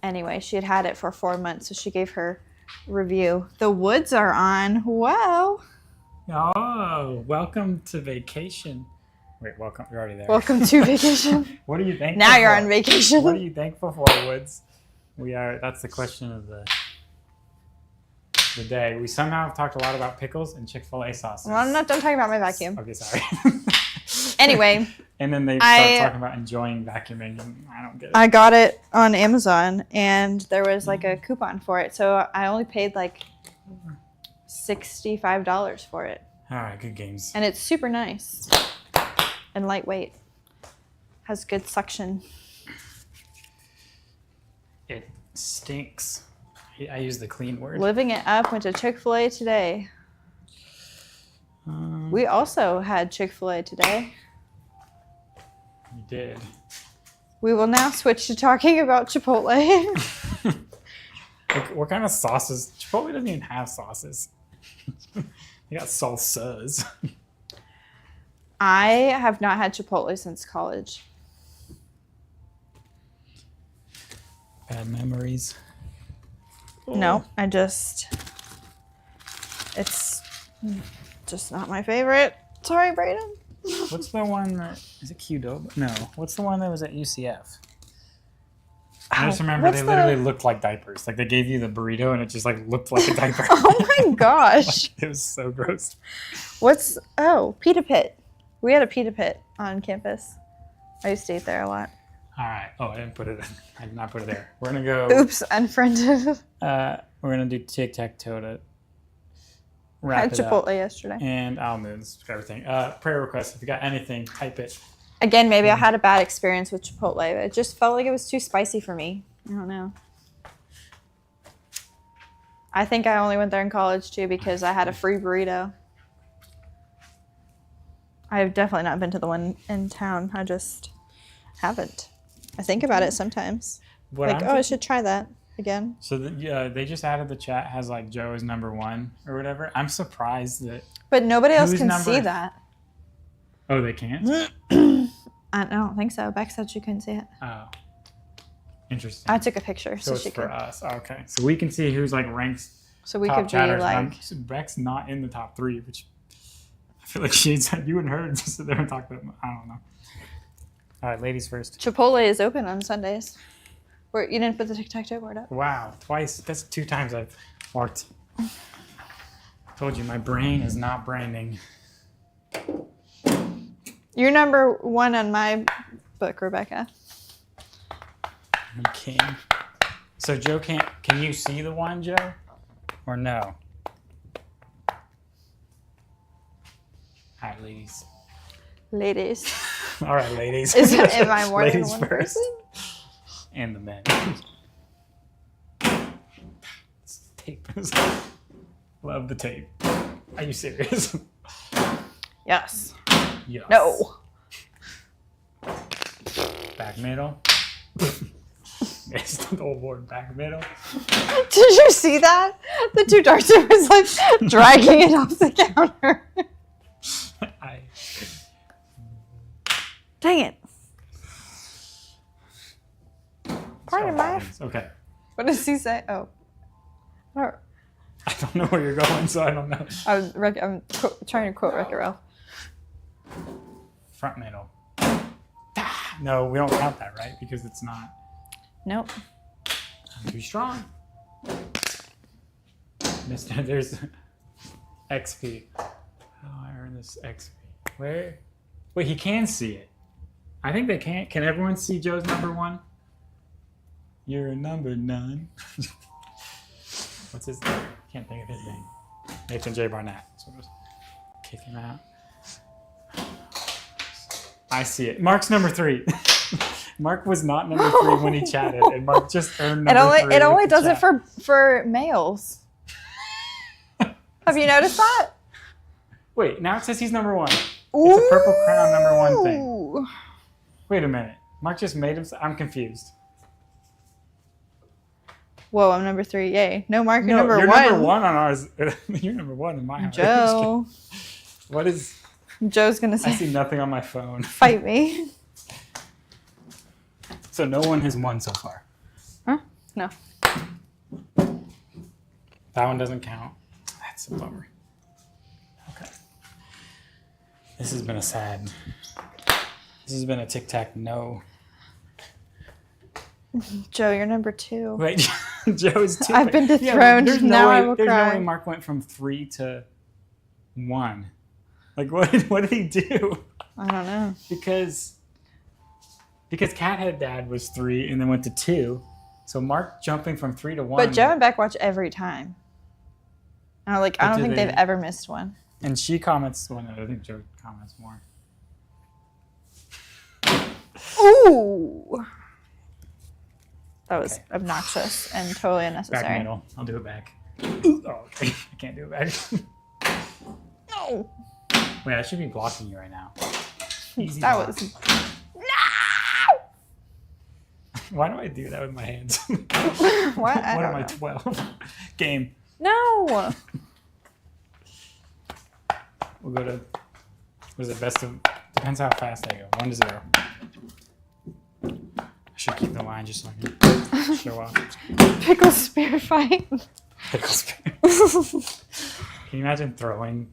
anyway, she had it for 4 months, so she gave her review. The woods are on. Wow. Oh, welcome to vacation. Wait, welcome. You're already there. Welcome to vacation. What are you thankful Now you're for? on vacation. What are you thankful for, Woods? We are. That's the question of the day. We somehow have talked a lot about pickles and Chick-fil-A sauces. Well, I'm not done talking about my vacuum. Okay, sorry. Anyway. And then they start talking about enjoying vacuuming, and I don't get it. I got it on Amazon, and there was like a coupon for it, so I only paid like $65 for it. All right, good games. And it's super nice and lightweight. Has good suction. It stinks. I use the clean word. Living it up. Went to Chick-fil-A today. We also had Chick-fil-A today. You did. We will now switch to talking about Chipotle. Like, what kind of sauces? Chipotle doesn't even have sauces. They got salsas. I have not had Chipotle since college. Bad memories. No, it's just not my favorite. Sorry, Brayden. What's the one that, is it Qdoba? No. What's the one that was at UCF? I just remember they literally looked like diapers. Like they gave you the burrito and it just like looked like a diaper. Oh my gosh. It was so gross. Pita Pit. We had a Pita Pit on campus. I used to eat there a lot. All right. Oh, I did not put it there. We're going to go. Oops, unfriended. We're going to do tic-tac-toe to I wrap had it Chipotle up. yesterday. And almonds, everything. Prayer requests. If you got anything, type it. Again, maybe I had a bad experience with Chipotle, but it just felt like it was too spicy for me. I don't know. I think I only went there in college too because I had a free burrito. I have definitely not been to the one in town. I just haven't. I think about it sometimes. I should try that again. So they just added the chat has like Joe is number 1 or whatever. I'm surprised that. But nobody else can see that. Oh, they can't? I don't think so. Beck said she couldn't see it. Oh. Interesting. I took a picture so she it's for could. us. Okay. So we can see who's like ranked. So we top could be chatters. like. Beck's not in the top 3, which I feel like she said you and her just sit there and talk about. I don't know. All right, ladies first. Chipotle is open on Sundays. You didn't put the tic-tac-toe board up. Wow, twice. That's 2 times I've marked. Told you my brain is not branding. You're number 1 on my book, Rebecca. I'm king. So Joe can't. Can you see the one, Joe, or no? Hi, ladies. Ladies. All right, ladies. Am I more than Ladies one first. person? And the men. Tape. Love the tape. Are you serious? Yes. Yes. No. Back middle. It's the old board. Back middle. Did you see that? The 2 darts was like dragging it off the counter. Dang it. Pardon my. Okay. What does he say? Oh. I don't know where you're going, so I don't know. I'm trying to quote Wreck-It Ralph. Front middle. No, we don't count that, right? Because it's not. Nope. I'm too strong. Mister, there's XP. Oh, I earned this XP. Where? Wait, he can see it. I think they can't. Can everyone see Joe's number 1? You're a number 9. What's his name? Can't think of his name. Nathan J. Barnett. So just kick him out. I see it. Mark's number 3. Mark was not number 3 when he chatted, and Mark just earned number 3. It only does it for males. Have you noticed that? Wait, now it says he's number 1. It's a purple crown number 1 thing. Ooh. Wait a minute. Mark just made him. I'm confused. Whoa, I'm number 3. Yay. No, Mark, you're No, number you're 1. number 1 on ours. You're number 1 in my house. Joe. What is? Joe's gonna say. I see nothing on my phone. Fight me. So no one has won so far. Huh? No. That one doesn't count. That's a bummer. Okay. This has been a sad. This has been a tic-tac no. Joe, you're number 2. Wait, Joe is 2. I've been dethroned. Now I will There's cry. no way Mark went from 3 to 1. Like what did he do? I don't know. Because Cathead Dad was 3 and then went to 2. So Mark jumping from 3 to 1. But Joe and Beck watch every time. I don't think they've ever missed one. And she comments. Well, no, I think Joe comments more. Ooh. That was obnoxious and totally unnecessary. Back middle. I'll do it back. Ooh, oh, okay. I can't do it back. No. Wait, I should be blocking you right now. Easy That block. was. No! Why do I do that with my hands? What? What am I, 12? Game. No. We'll go to. What is it? Best of. Depends how fast I go. 1-0. I should keep the line just so I can show off. Pickle spear fight. Pickle spear. Can you imagine throwing?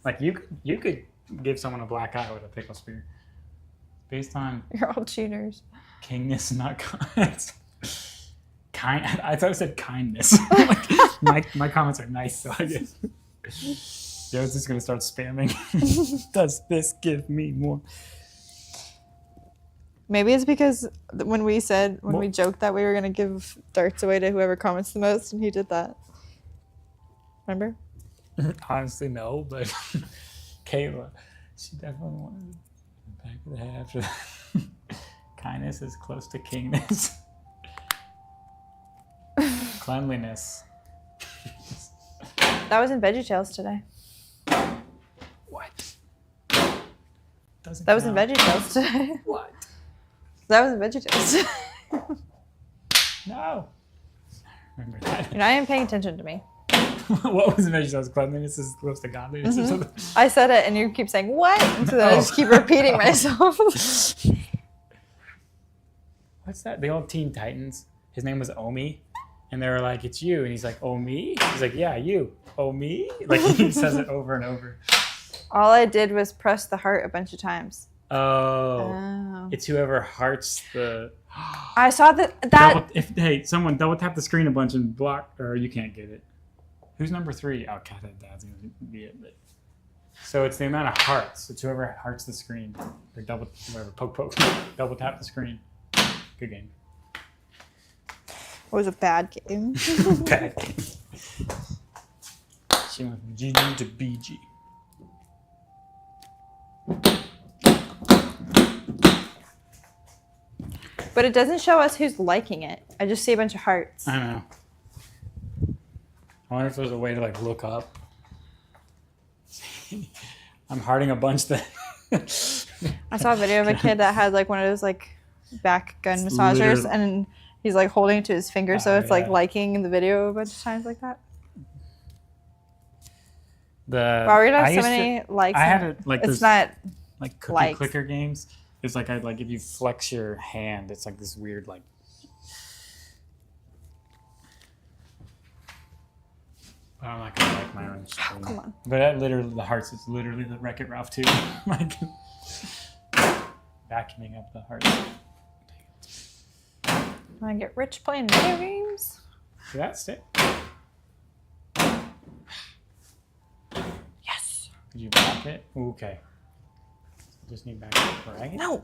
Like you could give someone a black eye with a pickle spear. Based on You're all cheaters. kingness, not kind. I thought I said kindness. Like, my comments are nice, so I guess. Joe's just gonna start spamming. Does this give me more? Maybe it's because when we joked that we were gonna give darts away to whoever comments the most, and he did that. Remember? Honestly, no, but Kayla, she definitely wanted the back of the head after that. Kindness is close to kingness. Cleanliness. That was in VeggieTales today. What? That was in VeggieTales today. What? That was in VeggieTales today. No. Remember that. You're not even paying attention to me. What was in VeggieTales? Cleanliness is close to godliness or something? I said it, and you keep saying, what? And so then I just keep repeating myself. What's that? The old Teen Titans. His name was Omi. And they were like, it's you. And he's like, oh, me? He's like, yeah, you. Oh, me? Like, he says it over and over. All I did was press the heart a bunch of times. Oh. It's whoever hearts the... I saw that... Someone double tap the screen a bunch and block... Or you can't get it. Who's number 3? Oh, Cat Dad's going to be it. But... So it's the amount of hearts. It's whoever hearts the screen. Or poke. Double tap the screen. Good game. It was a bad game. Bad game. She went from GG to BG. But it doesn't show us who's liking it. I just see a bunch of hearts. I know. I wonder if there's a way to like look up. I'm hearting a bunch that. I saw a video of a kid that had like one of those like back gun massagers, and he's like holding it to his finger, so it's like liking the video a bunch of times like that. Wow, we're gonna have so many likes. I had it like it's not like cookie likes. clicker games. It's like if you flex your hand, it's like this weird like. I'm not gonna like my own stream. Come on. But that literally, the hearts is literally the Wreck-It Ralph 2. Like vacuuming up the hearts. I get rich playing video games. Did that stick? Yes. Did you block it? Ooh, okay. Just need back up, right? No.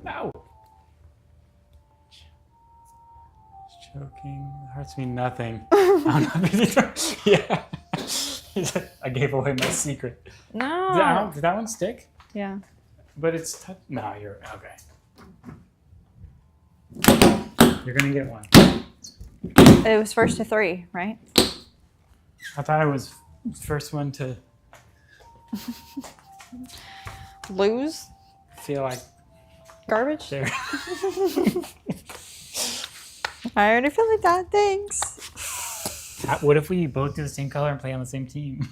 No. Choking. Hearts mean nothing. Yeah. I gave away my secret. No. Did that one stick? Yeah. But it's... No, you're... Okay. You're going to get one. It was first to 3, right? I thought I was first one to... Lose? Feel like... Garbage? There. I already feel like that. Thanks. What if we both do the same color and play on the same team?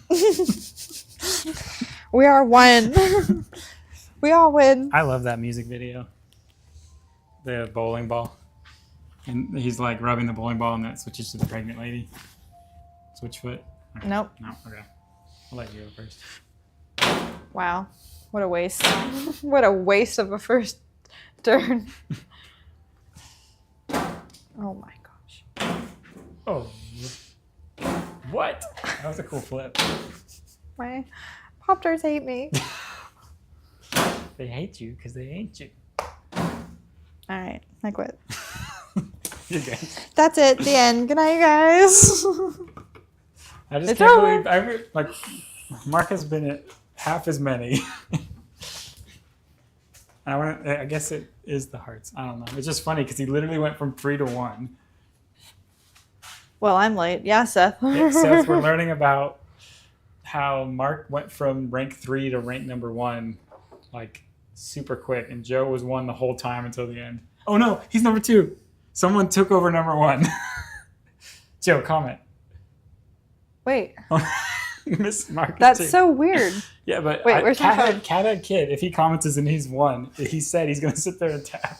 We are one. We all win. I love that music video. The bowling ball. And he's like rubbing the bowling ball and that switches to the pregnant lady. Switch foot. Okay. Nope. No, okay. I'll let you go first. Wow. What a waste. What a waste of a first turn. Oh my gosh. Oh. What? That was a cool flip. My Popdarts hate me. They hate you because they hate you. All right, I quit. You're good. That's it. The end. Good night, you guys. I just It's can't over. believe like Mark has been at half as many. I guess it is the hearts. I don't know. It's just funny because he literally went from 3 to 1. Well, I'm late. Yeah, Seth. Yeah, Seth, we're learning about how Mark went from rank 3 to rank number 1, like super quick, and Joe was 1 the whole time until the end. Oh no, he's number 2. Someone took over number 1. Joe, comment. Wait. Miss Mark. That's so weird. Yeah, but wait, where's my phone? Cat had Kid. If he comments and he's 1, he said he's gonna sit there and tap.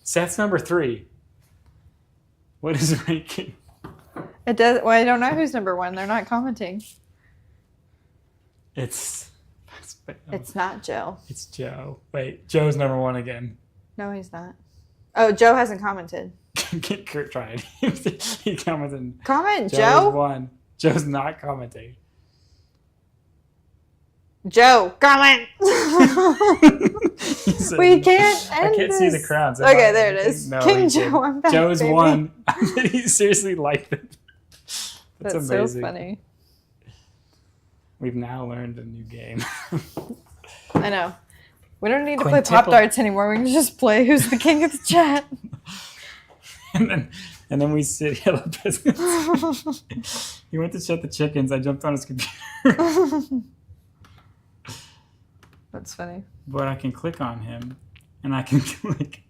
Seth's number 3. What is ranking? It does. Well, I don't know who's number 1. They're not commenting. It's not Joe. It's Joe. Wait, Joe's number 1 again. No, he's not. Oh, Joe hasn't commented. Get Kurt tried. He commented. Comment, Joe's Joe. 1. Joe's not commenting. Joe, comment. Said, We can't end I can't see the this. crowns. Okay, there it is. No, King he Joe, didn't. I'm back, Joe's baby. 1. He seriously liked it. That's amazing. so funny. We've now learned a new game. I know. We don't need to play Quintuple. Popdarts anymore. We can just play Who's the King of the Chat. and then we sit here like peasants. He went to shut the chickens. I jumped on his computer. That's funny. But I can click on him, and I can click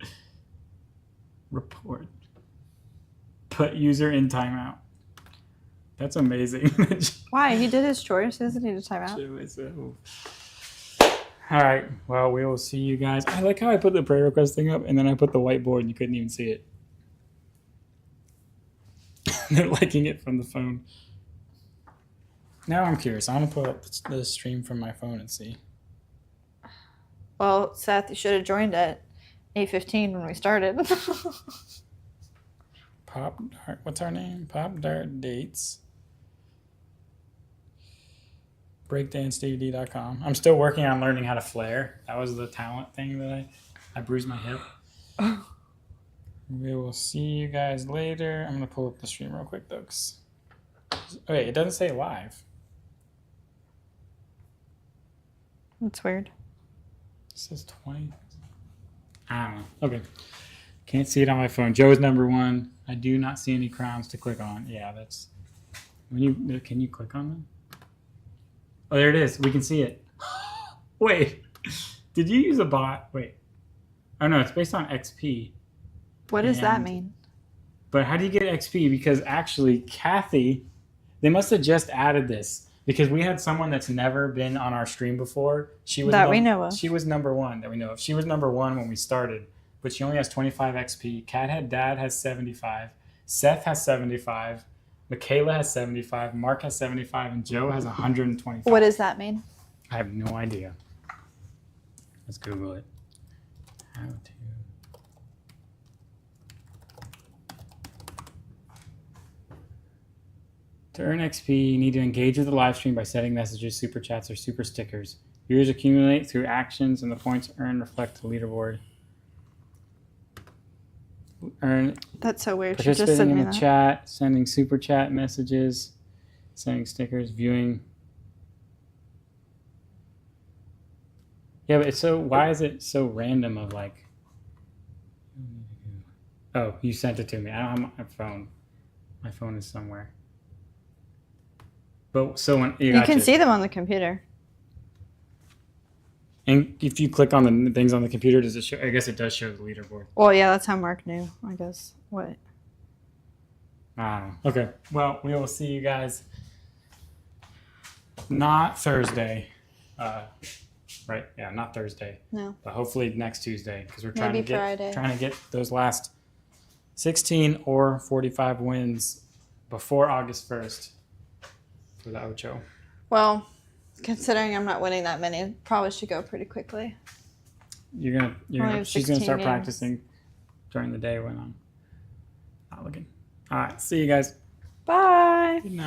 report. Put user in timeout. That's amazing. Why? He did his chores. He doesn't need a timeout. All right. Well, we will see you guys. I like how I put the prayer request thing up, and then I put the whiteboard, and you couldn't even see it. They're liking it from the phone. Now I'm curious. I want to pull up the stream from my phone and see. Well, Seth, you should have joined at 8:15 when we started. Popdart. What's our name? Popdart dates. BreakdanceDVD.com. I'm still working on learning how to flare. That was the talent thing that I bruised my hip. We will see you guys later. I'm gonna pull up the stream real quick though. Wait, it doesn't say live. That's weird. It says 20. I don't know. Okay. Can't see it on my phone. Joe's number 1. I do not see any crowns to click on. Yeah, that's can you click on them? Oh, there it is. We can see it. Wait. Did you use a bot? Wait. Oh no, it's based on XP. What does that mean? But how do you get XP? Because actually, Kathy, they must have just added this because we had someone that's never been on our stream before. She was we know of. She was number 1 that we know of. She was number 1 when we started, but she only has 25 XP. Dad has 75. Seth has 75. Michaela has 75. Mark has 75, and Joe has 125. What does that mean? I have no idea. Let's Google it. How to. To earn XP, you need to engage with the live stream by sending messages, super chats, or super stickers. Viewers accumulate through actions, and the points earned reflect the leaderboard. That's so weird. She just Participating sent in me the that. chat, sending super chat messages, sending stickers, viewing. Yeah, but it's so. Why is it so random? Of like. Oh, you sent it to me. I don't have my phone. My phone is somewhere. But so when You can see them on the computer. And if you click on the things on the computer, does it show? I guess it does show the leaderboard. Well, yeah, that's how Mark knew, I guess. What? I don't know. Okay. Well, we will see you guys. Not Thursday. Right? Yeah, not Thursday. No. But hopefully next Tuesday because we're trying Maybe to get Friday. trying to get those last 16 or 45 wins before August 1st for the Ocho. Well, considering I'm not winning that many, it probably should go pretty quickly. She's gonna 16 start games. practicing during the day when I'm not looking. All right. See you guys. Bye. Good night.